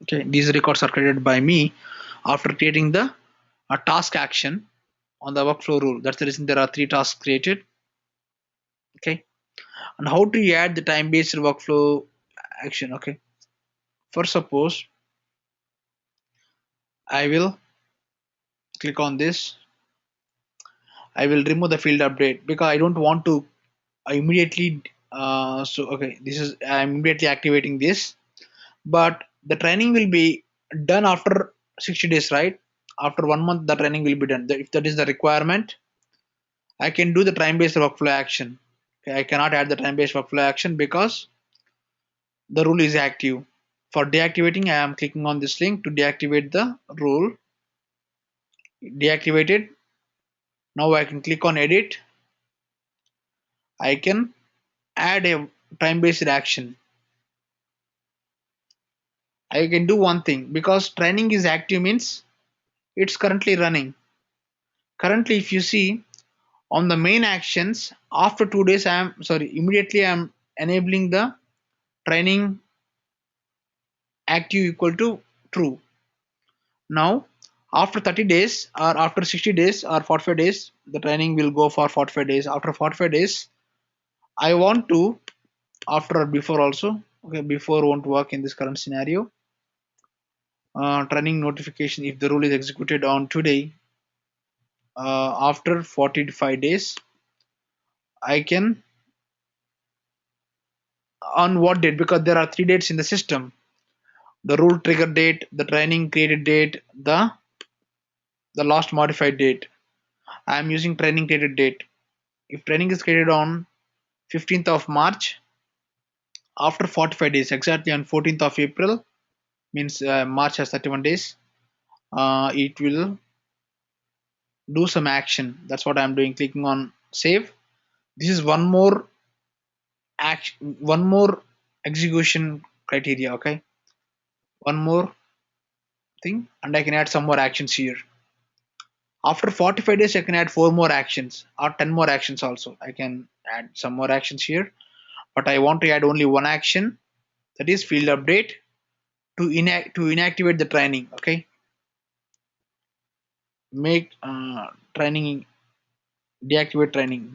Okay, these records are created by me after creating the task action on the workflow rule. That's the reason there are three tasks created. Okay, and how do you add the time-based workflow action? Okay, for suppose I will click on this. I will remove the field update because I don't want to immediately. So okay, this is I'm immediately activating this, but the training will be done after 60 days, right? After 1 month, the training will be done. If that is the requirement, I can do the time-based workflow action. Okay, I cannot add the time-based workflow action because the rule is active. For deactivating, I am clicking on this link to deactivate the rule. Deactivated. Now I can click on edit. I can add a time-based action. I can do one thing because training is active means it's currently running. Currently, if you see on the main actions, after 2 days, immediately I am enabling the training active equal to true. Now, after 30 days or after 60 days or 45 days, the training will go for 45 days. After 45 days, I want to, after or before also, okay, before won't work in this current scenario. Training notification, if the rule is executed on today, after 45 days, I can on what date, because there are 3 dates in the system: the rule trigger date, the training created date, the last modified date. I am using training created date. If training is created on 15th of March, after 45 days, exactly on 14th of April, means March has 31 days, it will do some action. That's what I'm doing, clicking on save. This is one more execution criteria. Okay, one more thing, and I can add some more actions here. After 45 days, I can add 4 more actions or 10 more actions also. I can add some more actions here, but I want to add only one action, that is field update to inactivate the training. Okay, make training deactivate training,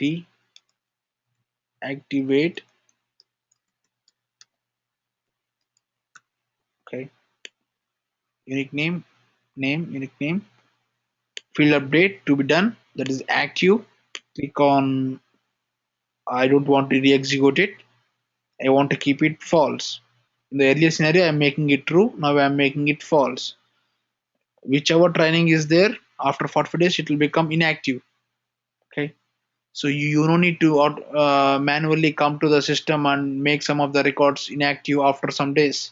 deactivate. Okay, unique name, field update to be done, that is active. Click on I don't want to re-execute it. I want to keep it false. In the earlier scenario, I'm making it true. Now I'm making it false. Whichever training is there, after 45 days, it will become inactive. Okay. So you don't need to manually come to the system and make some of the records inactive after some days.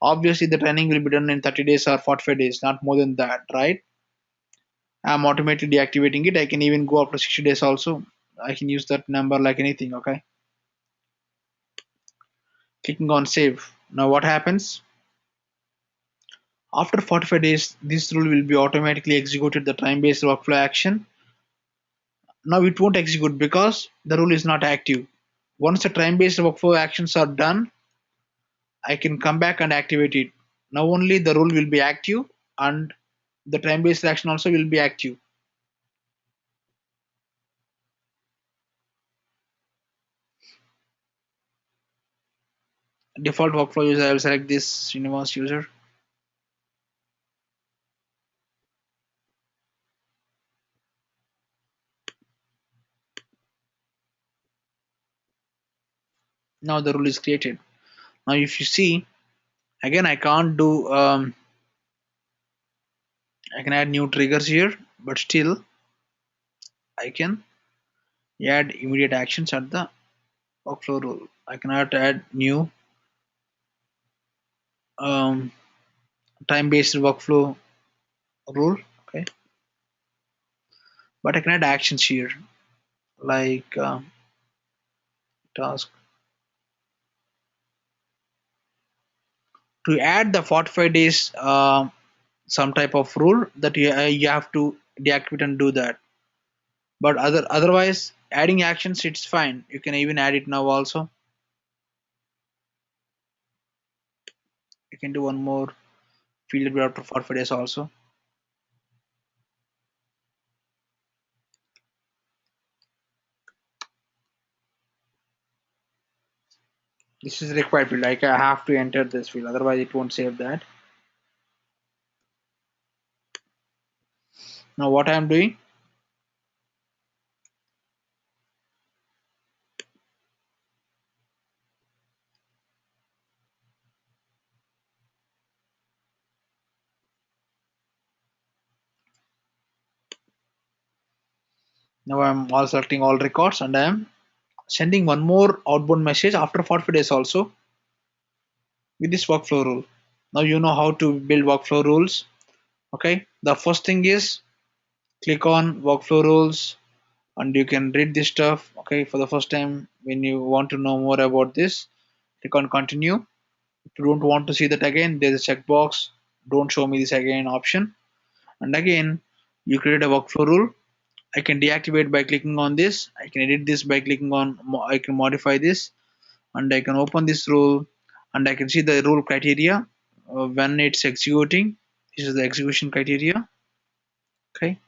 Obviously, the training will be done in 30 days or 45 days, not more than that, right? I'm automatically deactivating it. I can even go after 60 days also. I can use that number like anything. Okay. Clicking on save. Now what happens? After 45 days, this rule will be automatically executed, the time-based workflow action. Now it won't execute because the rule is not active. Once the time-based workflow actions are done, I can come back and activate it. Now only the rule will be active and the time-based action also will be active. Default workflow user, I will select this universe user. Now the rule is created. Now if you see, again I can't do, I can add new triggers here, but still I can add immediate actions at the workflow rule. I cannot add new um, time-based workflow rule. Okay, but I can add actions here like task. To add the 45 days some type of rule that you have to deactivate and do that. But otherwise adding actions, it's fine. You can even add it now also. You can do one more field after 45 days also. This is required field. Like I have to enter this field, otherwise it won't save that. Now what I am doing, now I'm all selecting all records and I am sending one more outbound message after 45 days also with this workflow rule. Now you know how to build workflow rules. Okay, the first thing is click on workflow rules and you can read this stuff. Okay, for the first time when you want to know more about this, click on continue. If you don't want to see that again, there's a checkbox, don't show me this again option. And again, you create a workflow rule. I can deactivate by clicking on this. I can edit this by clicking on, I can modify this, and I can open this rule and I can see the rule criteria when it's executing. This is the execution criteria. Okay,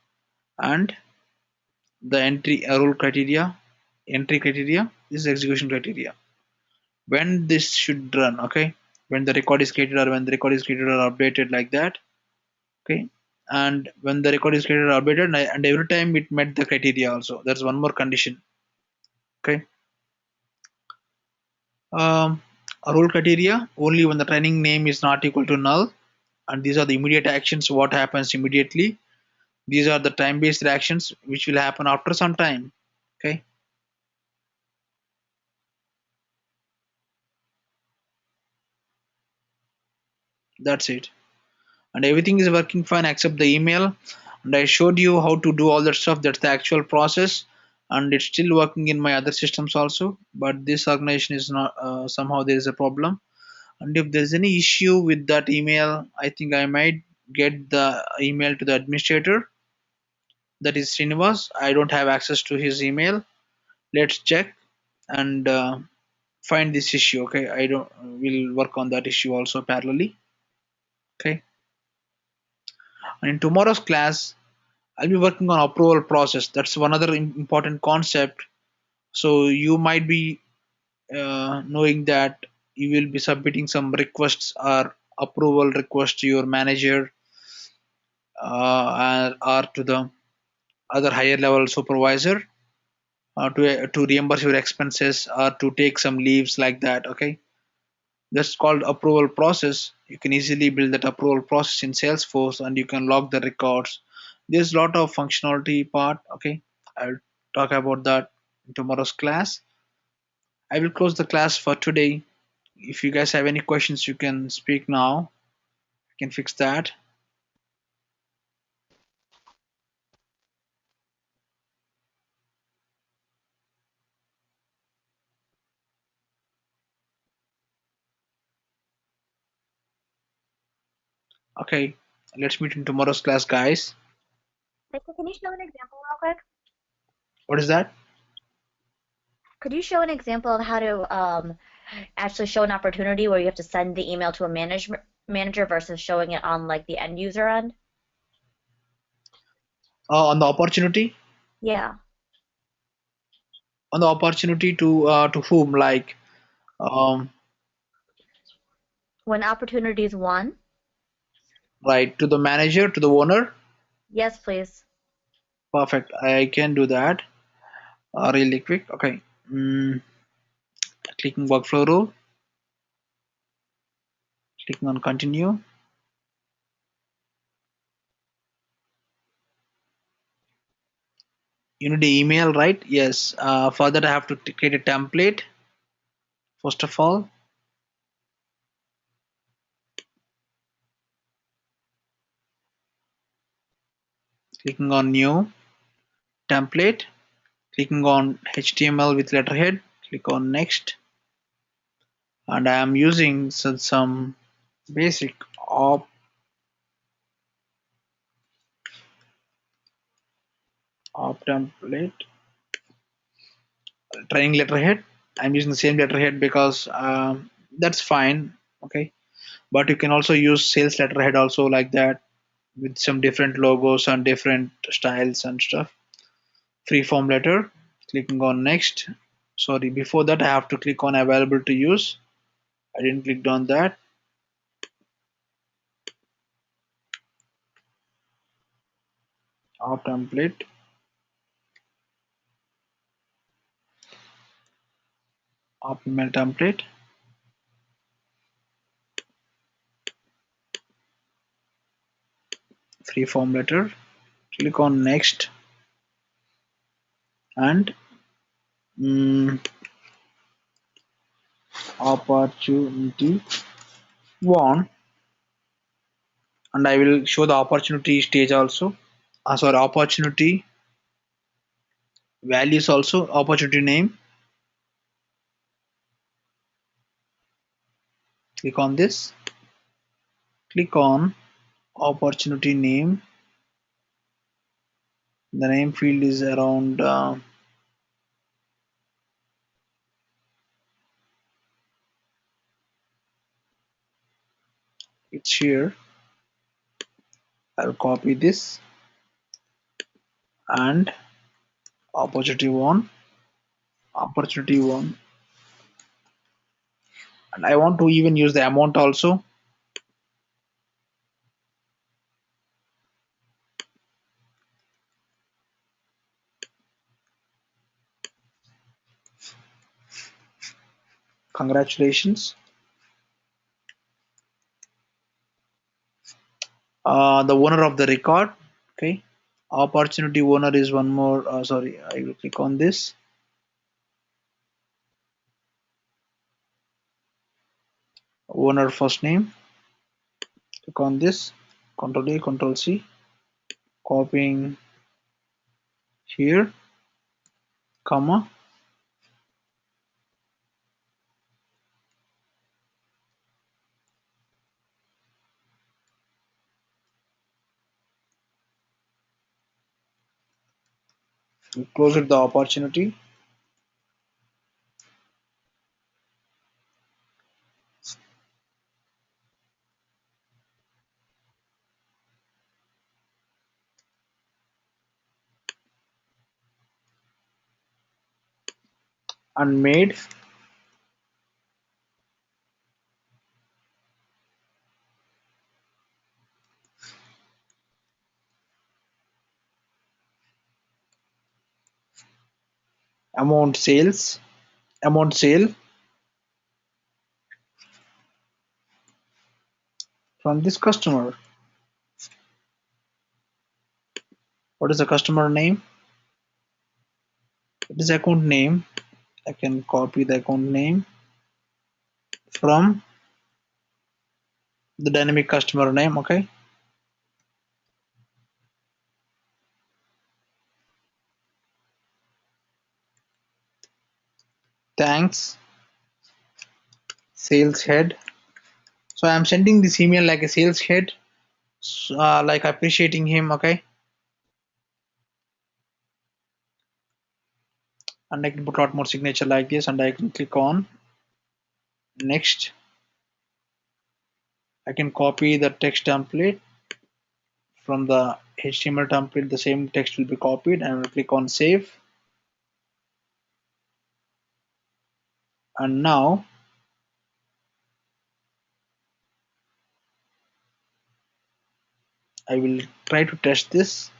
and the entry criteria, this is execution criteria. When this should run, okay, when the record is created or when the record is created or updated like that. Okay, and when the record is created or updated and every time it met the criteria also. There's one more condition. Okay, um, a rule criteria only when the training name is not equal to null, and these are the immediate actions, what happens immediately. These are the time based actions which will happen after some time. Okay, that's it, and everything is working fine except the email. And I showed you how to do all that stuff. That's the actual process. and it's still working in my other systems also, but this organization is not, somehow there is a problem. And if there's any issue with that email, I think I might get the email to the administrator, that is Srinivas. I don't have access to his email. Let's check and find this issue. Okay, I don't will work on that issue also parallelly. Okay, and in tomorrow's class I'll be working on approval process. That's one other important concept. So you might be knowing that you will be submitting some requests or approval requests to your manager, or to the other higher level supervisor, to reimburse your expenses or to take some leaves like that. Okay, that's called approval process. You can easily build that approval process in Salesforce and you can log the records. There's a lot of functionality part. Okay, I'll talk about that in tomorrow's class. I will close the class for today. If you guys have any questions, you can speak now. I can fix that. Okay, let's meet in tomorrow's class, guys. Victor, can you show an example real quick? What is that? Could you show an example of how to actually show an opportunity where you have to send the email to a manager versus showing it on like the end user end? On the opportunity. Yeah. On the opportunity to whom? Like, um, When opportunity is one? right, to the manager, to the owner. Yes, please. Perfect. I can do that. Really quick. Okay. Clicking workflow rule. Clicking on continue. You need the email, right? Yes. For that, I have to create a template. First of all, clicking on new template. Clicking on HTML with letterhead. Click on next. And I am using some basic op template training letterhead. I'm using the same letterhead because that's fine. Okay, but you can also use sales letterhead also like that, with some different logos and different styles and stuff. Free form letter. Clicking on next. Sorry, before that I have to click on available to use. I didn't click on that. Op template. Op email template. Free form letter. Click on next and opportunity one, and I will show the opportunity stage also. Sorry, opportunity values also. Opportunity name. Click on this. Click on opportunity name. The name field is around. It's here. I'll copy this and opportunity one. Opportunity one, and I want to even use the amount also. Congratulations. The owner of the record. Okay. Opportunity owner is one more. Sorry, I will click on this. Owner first name. Click on this. Control A, Control C. Copying here. comma, we close it the opportunity, and made amount sales, amount sale from this customer. What is the customer name? It is account name. I can copy the account name from the dynamic customer name. Okay. Thanks, sales head. So I'm sending this email like a sales head, like appreciating him. Okay. And I can put a lot more signature like this, and I can click on next. I can copy the text template from the HTML template. The same text will be copied, and I will click on save. And now I will try to test this.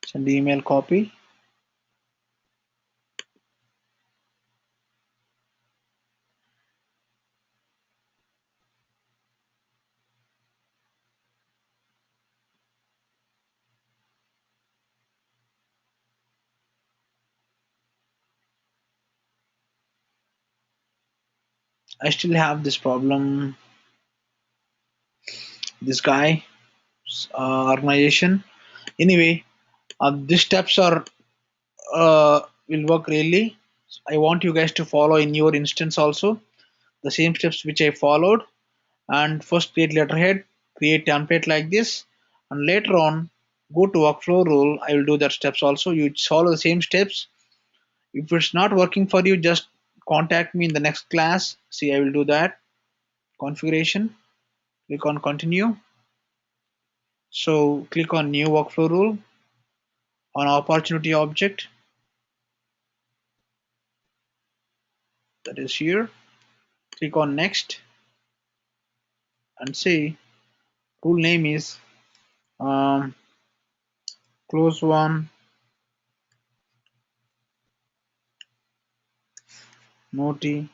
Send the email copy. I still have this problem. This guy, organization. Anyway, these steps are will work really. I want you guys to follow in your instance also the same steps which I followed. And first create letterhead, create template like this, and later on go to workflow rule. I will do that steps also. You follow the same steps. If it's not working for you, just contact me in the next class. See, I will do that. Configuration, click on continue. So click on new workflow rule on opportunity object, that is here. Click on next and say rule name is um, close one notification.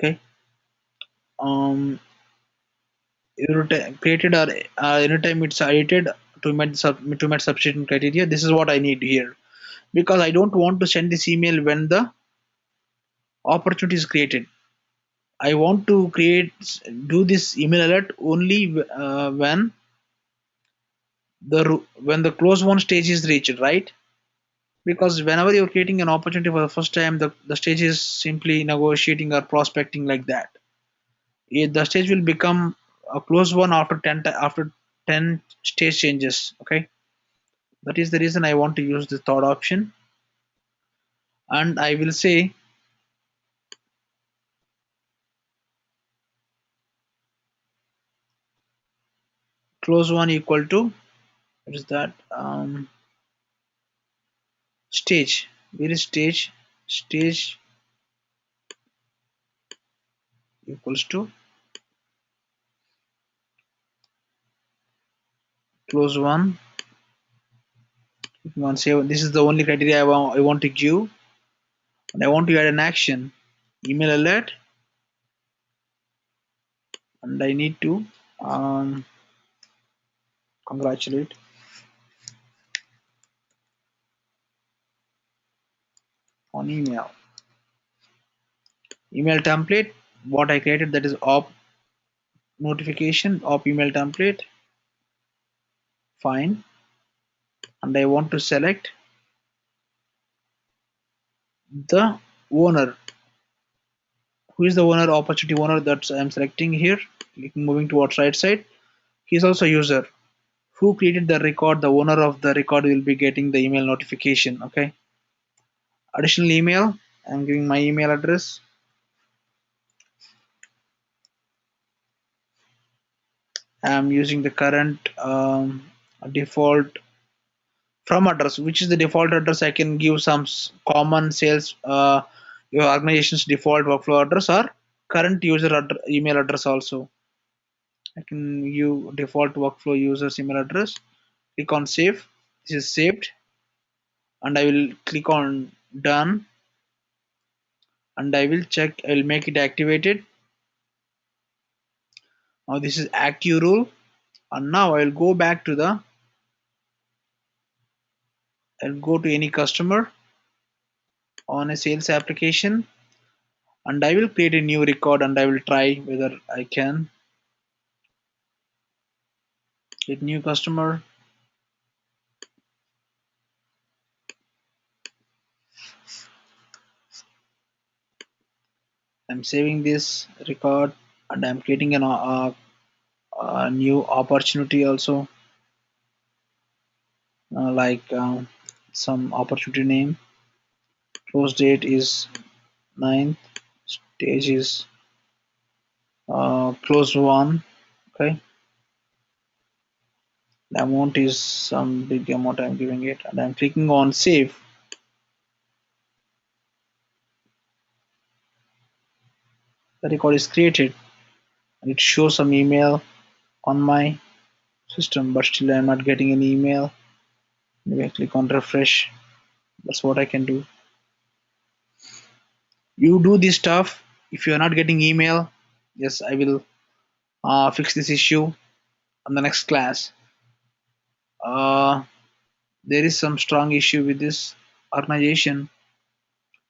Okay. Um, created or anytime it's edited to meet substitution criteria. This is what I need here, because I don't want to send this email when the opportunity is created. I want to do this email alert only when the close one stage is reached, right? Because whenever you're creating an opportunity for the first time, the stage is simply negotiating or prospecting like that. The stage will become a close one after 10 stage changes. Okay, that is the reason I want to use the third option. And I will say close one equal to, what is that, stage. Where is stage? Stage equals to close one. If you want to say this is the only criteria I want to give, and I want to add an action, email alert, and I need to congratulate on email. email template what I created, that is op notification op email template. Fine. And I want to select the owner. Who is the owner? Opportunity owner that I'm selecting here. Moving towards right side. He is also user. Who created the record? The owner of the record will be getting the email notification. Okay. Additional email. I'm giving my email address. I'm using the current default from address, which is the default address. I can give some common sales your organization's default workflow address or current user email address also. I can give default workflow users email address. Click on save. This is saved, and I will click on done, and I will check. I will make it activated. Now this is active rule, and now I will go back to the. I'll go to any customer on a sales application, and I will create a new record, and I will try whether I can get new customer. I'm saving this record, and I'm creating a new opportunity also, like some opportunity name. Close date is 9th. Stage is close one. Okay. The amount is some big amount I'm giving it, and I'm clicking on save. The record is created, and it shows some email on my system, but still I'm not getting any email. Maybe I click on refresh. That's what I can do. You do this stuff. If you are not getting email, yes, I will fix this issue on the next class. There is some strong issue with this organization.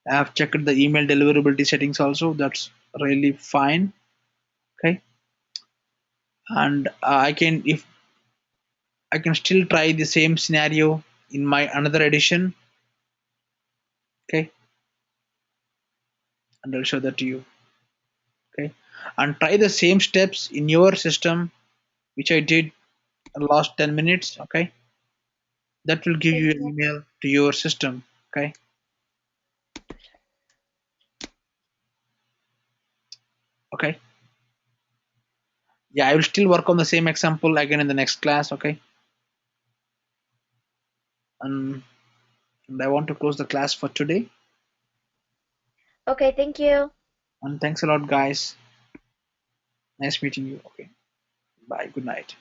I have checked the email deliverability settings also. That's really fine. Okay, and I can still try the same scenario in my another edition. Okay, and I'll show that to you. Okay, and try the same steps in your system, which I did in the last 10 minutes. Okay, that will give you Thank an you. email to your system. Okay, okay, yeah, I will still work on the same example again in the next class. Okay, and, and I want to close the class for today. Okay, thank you. And thanks a lot, guys. Nice meeting you. Okay, bye. Good night.